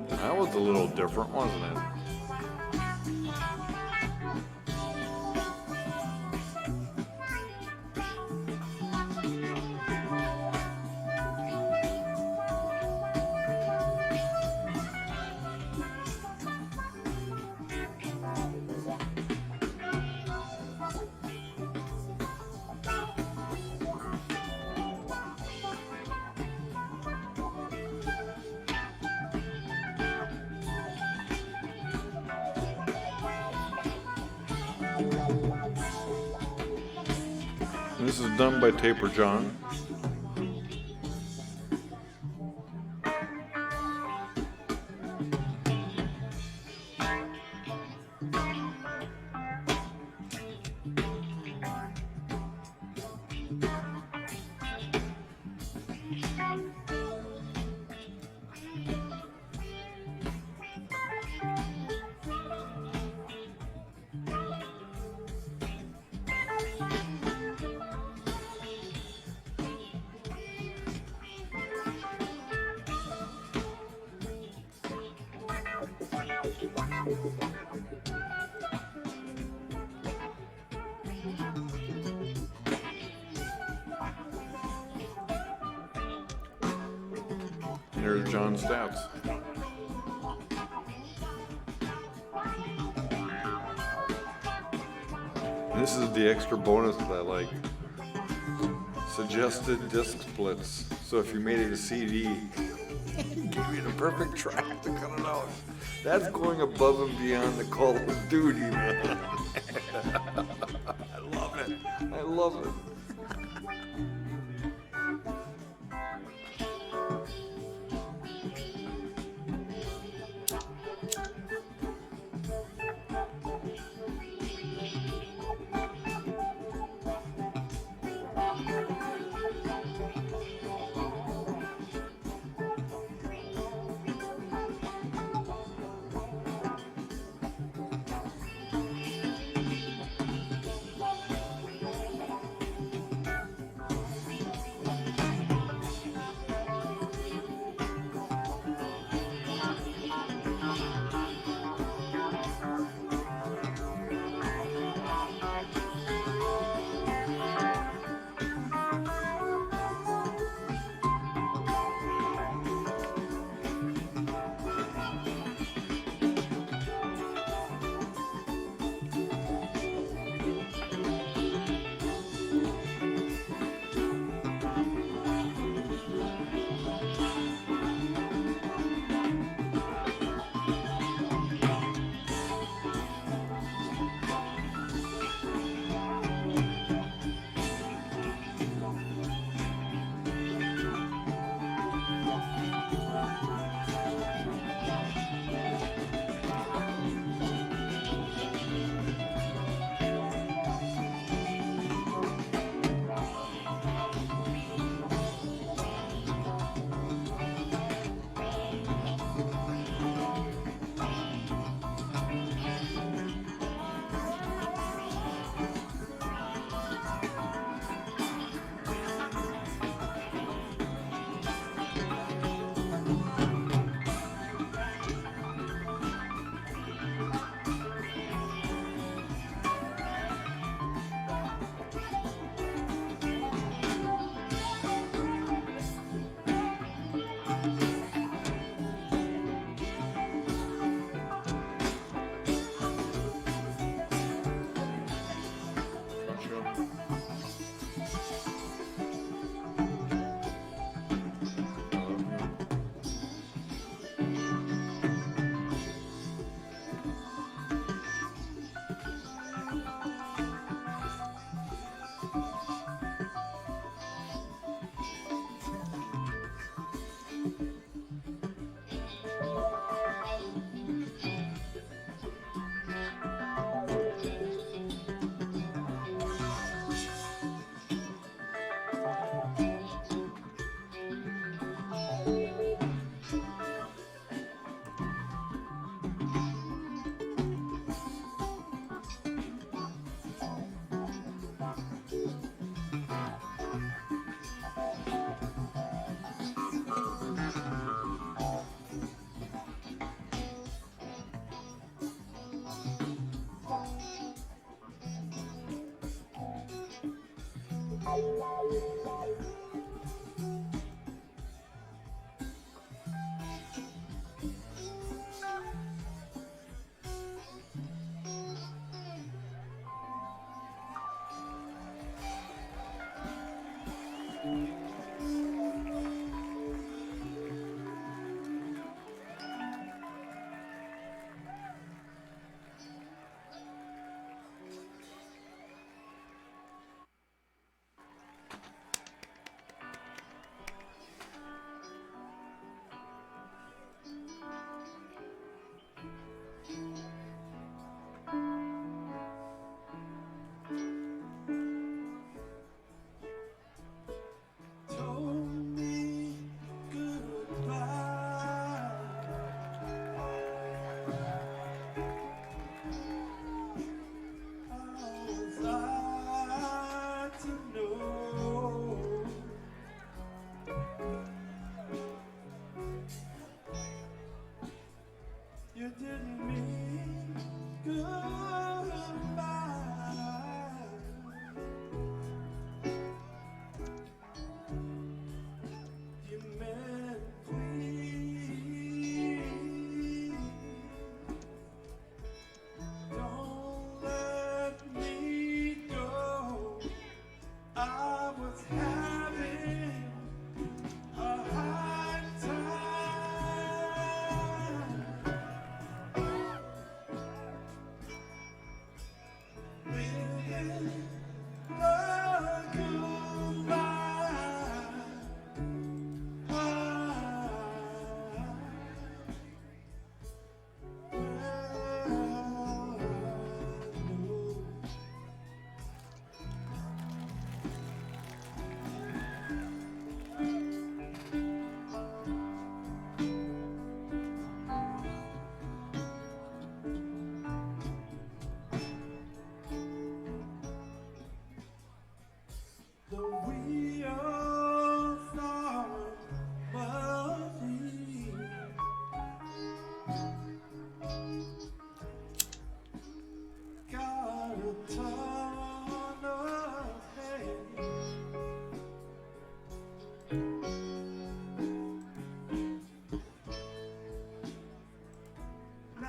That was a little different, wasn't it? This is done by Taper John. Here's John's stats. This is the extra bonus that I like. Suggested disc splits. So if you made it a CD, it gave you the perfect track to cut it out. That's going above and beyond the Call of Duty, man. I love it. I love it.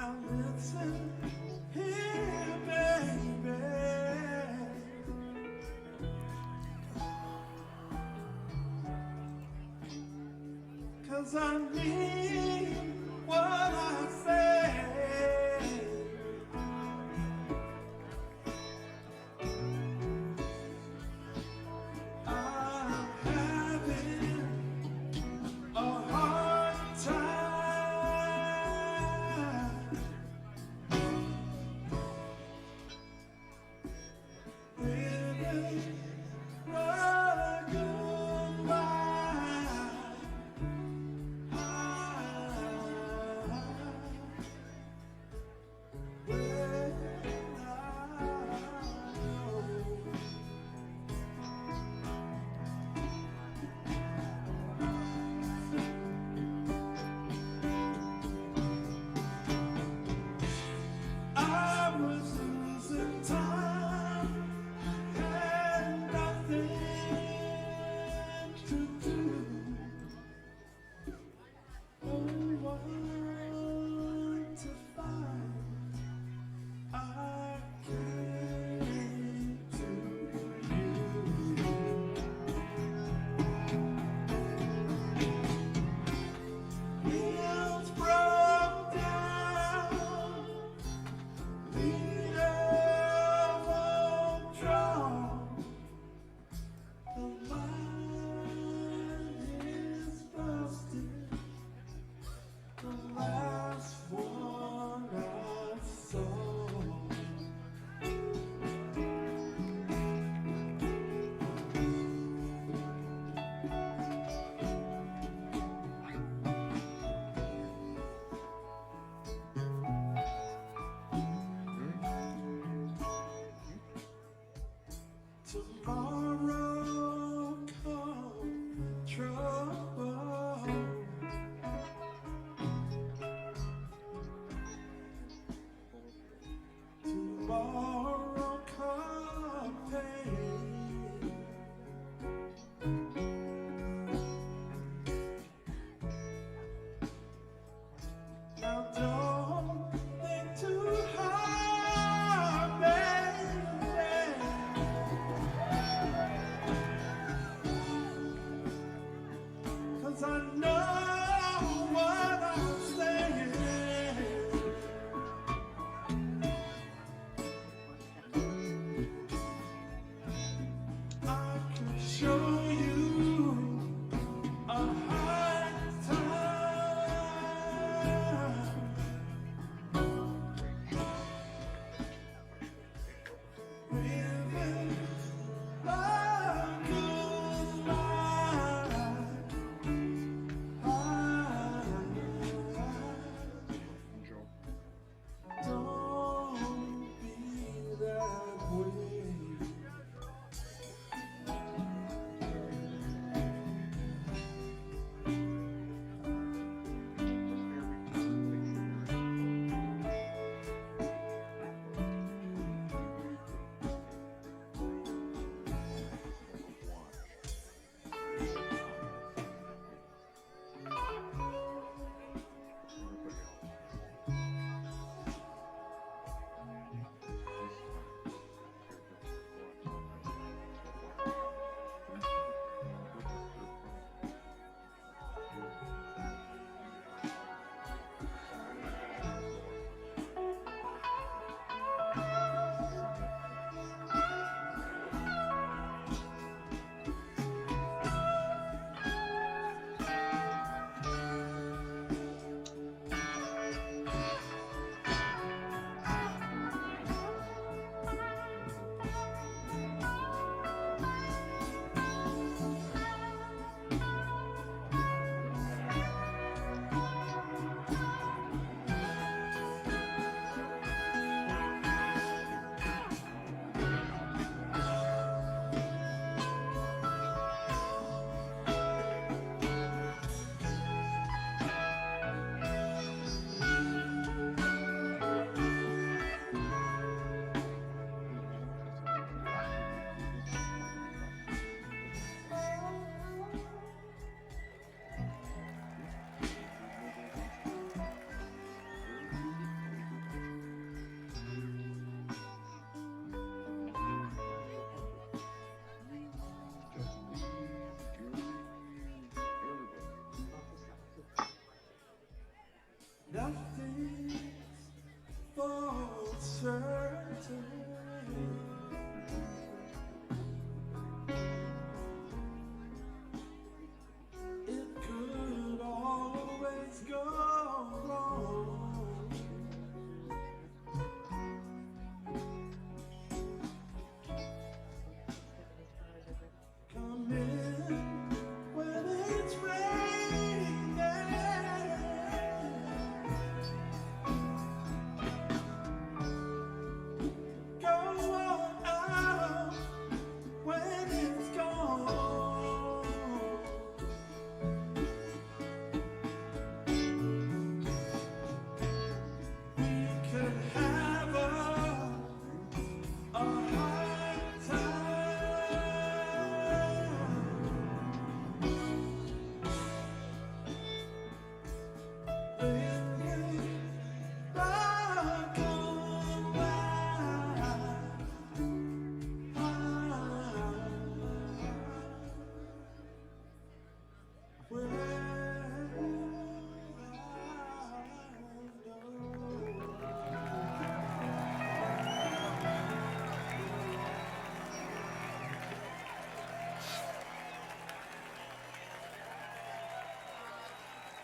Now listen here, baby, 'cause I mean what I say. I'm having a hard time living a goodbye. I was losing time, had nothing to do. Only one to find. I came to you. Wheels broke down, leader won't draw. The line is busted. The last one I saw. Tomorrow come trouble. Tomorrow come pain. Now don't think too hard, baby.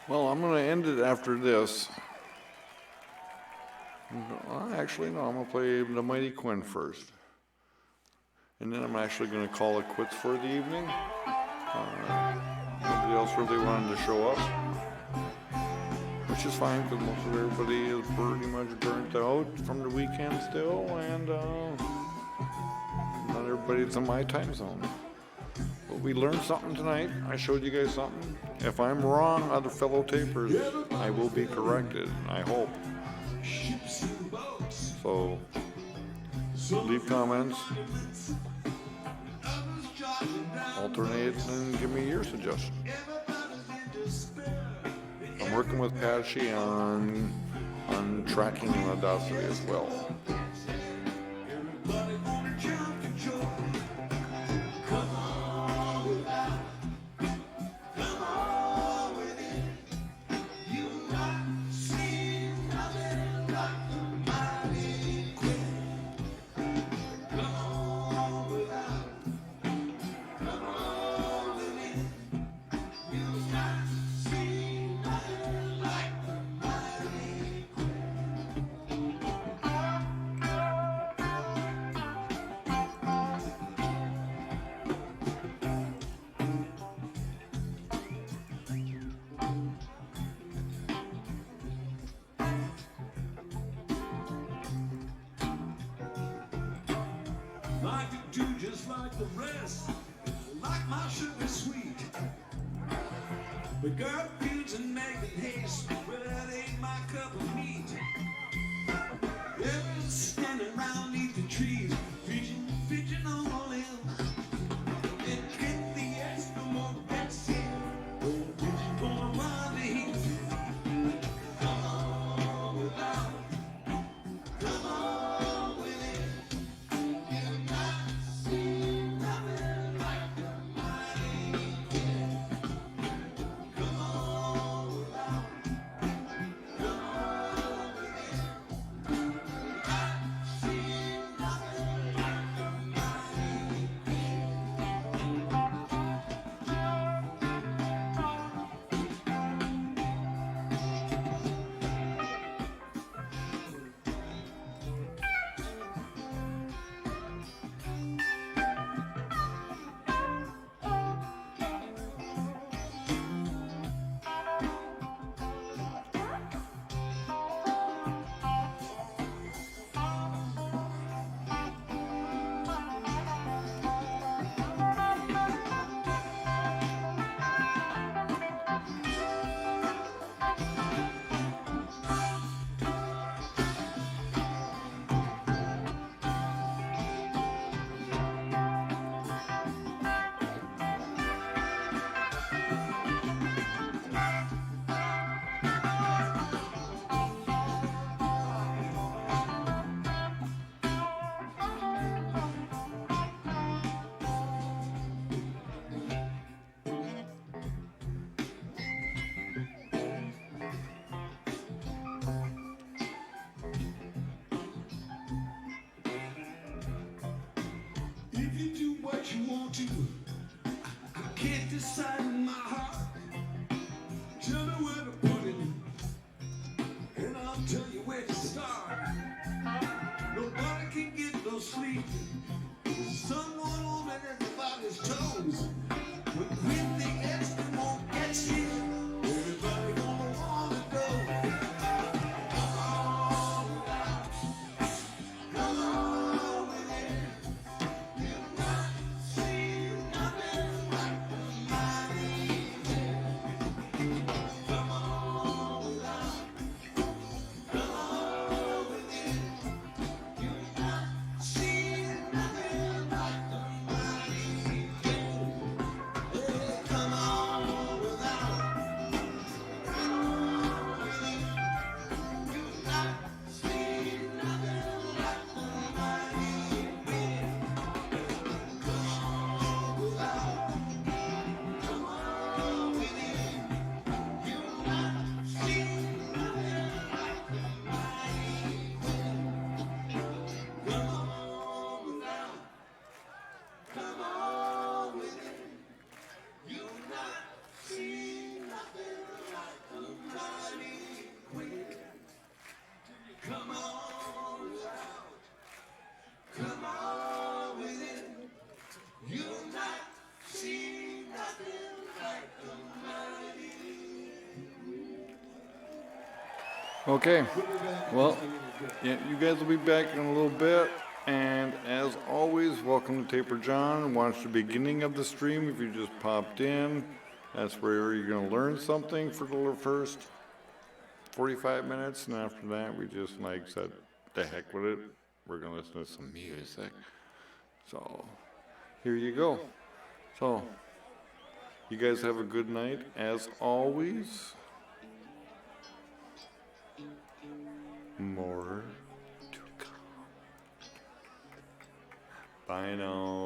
Well, I'm gonna end it after this. Actually, no, I'm gonna play the Mighty Quinn first. And then I'm actually gonna call it quits for the evening. Nobody else really wanted to show up, which is fine because most of everybody is pretty much burnt out from the weekend still, and not everybody's in my time zone. But we learned something tonight. I showed you guys something. If I'm wrong, other fellow tapers, I will be corrected, I hope. So, leave comments, alternate, and give me your suggestions. I'm working with Patchy on tracking and audacity as well. Like to do just like the rest, like my sugar sweet. But girl, fields and making haste, well, that ain't my cup of meat. Everyone's standing around neath the trees, fidgeting on a limb. Then get the Eskimo that's it, fidgeting going around the heat. Come on without, come on with it. You've not seen nothing like the mighty Quinn. Come on without, come on with it. You've not seen nothing like the mighty Quinn. If you do what you want to, I can't decide in my heart. Tell me where to put it, and I'll tell you where to start. Nobody can get no sleep. There's someone on everybody's toes. When the Eskimo gets here, everybody gonna wanna go. Come on without, come on with it. You've not seen nothing like the mighty Quinn. Come on without, come on with it. You've not seen nothing like the mighty Quinn. Okay, well, yeah, you guys will be back in a little bit. And as always, welcome to Taper John. Watch the beginning of the stream if you just popped in. That's where you're going to learn something for the first 45 minutes. And after that, we just like said, the heck with it. We're going to listen to some music. So, here you go. So, you guys have a good night as always. More to come. Bye now.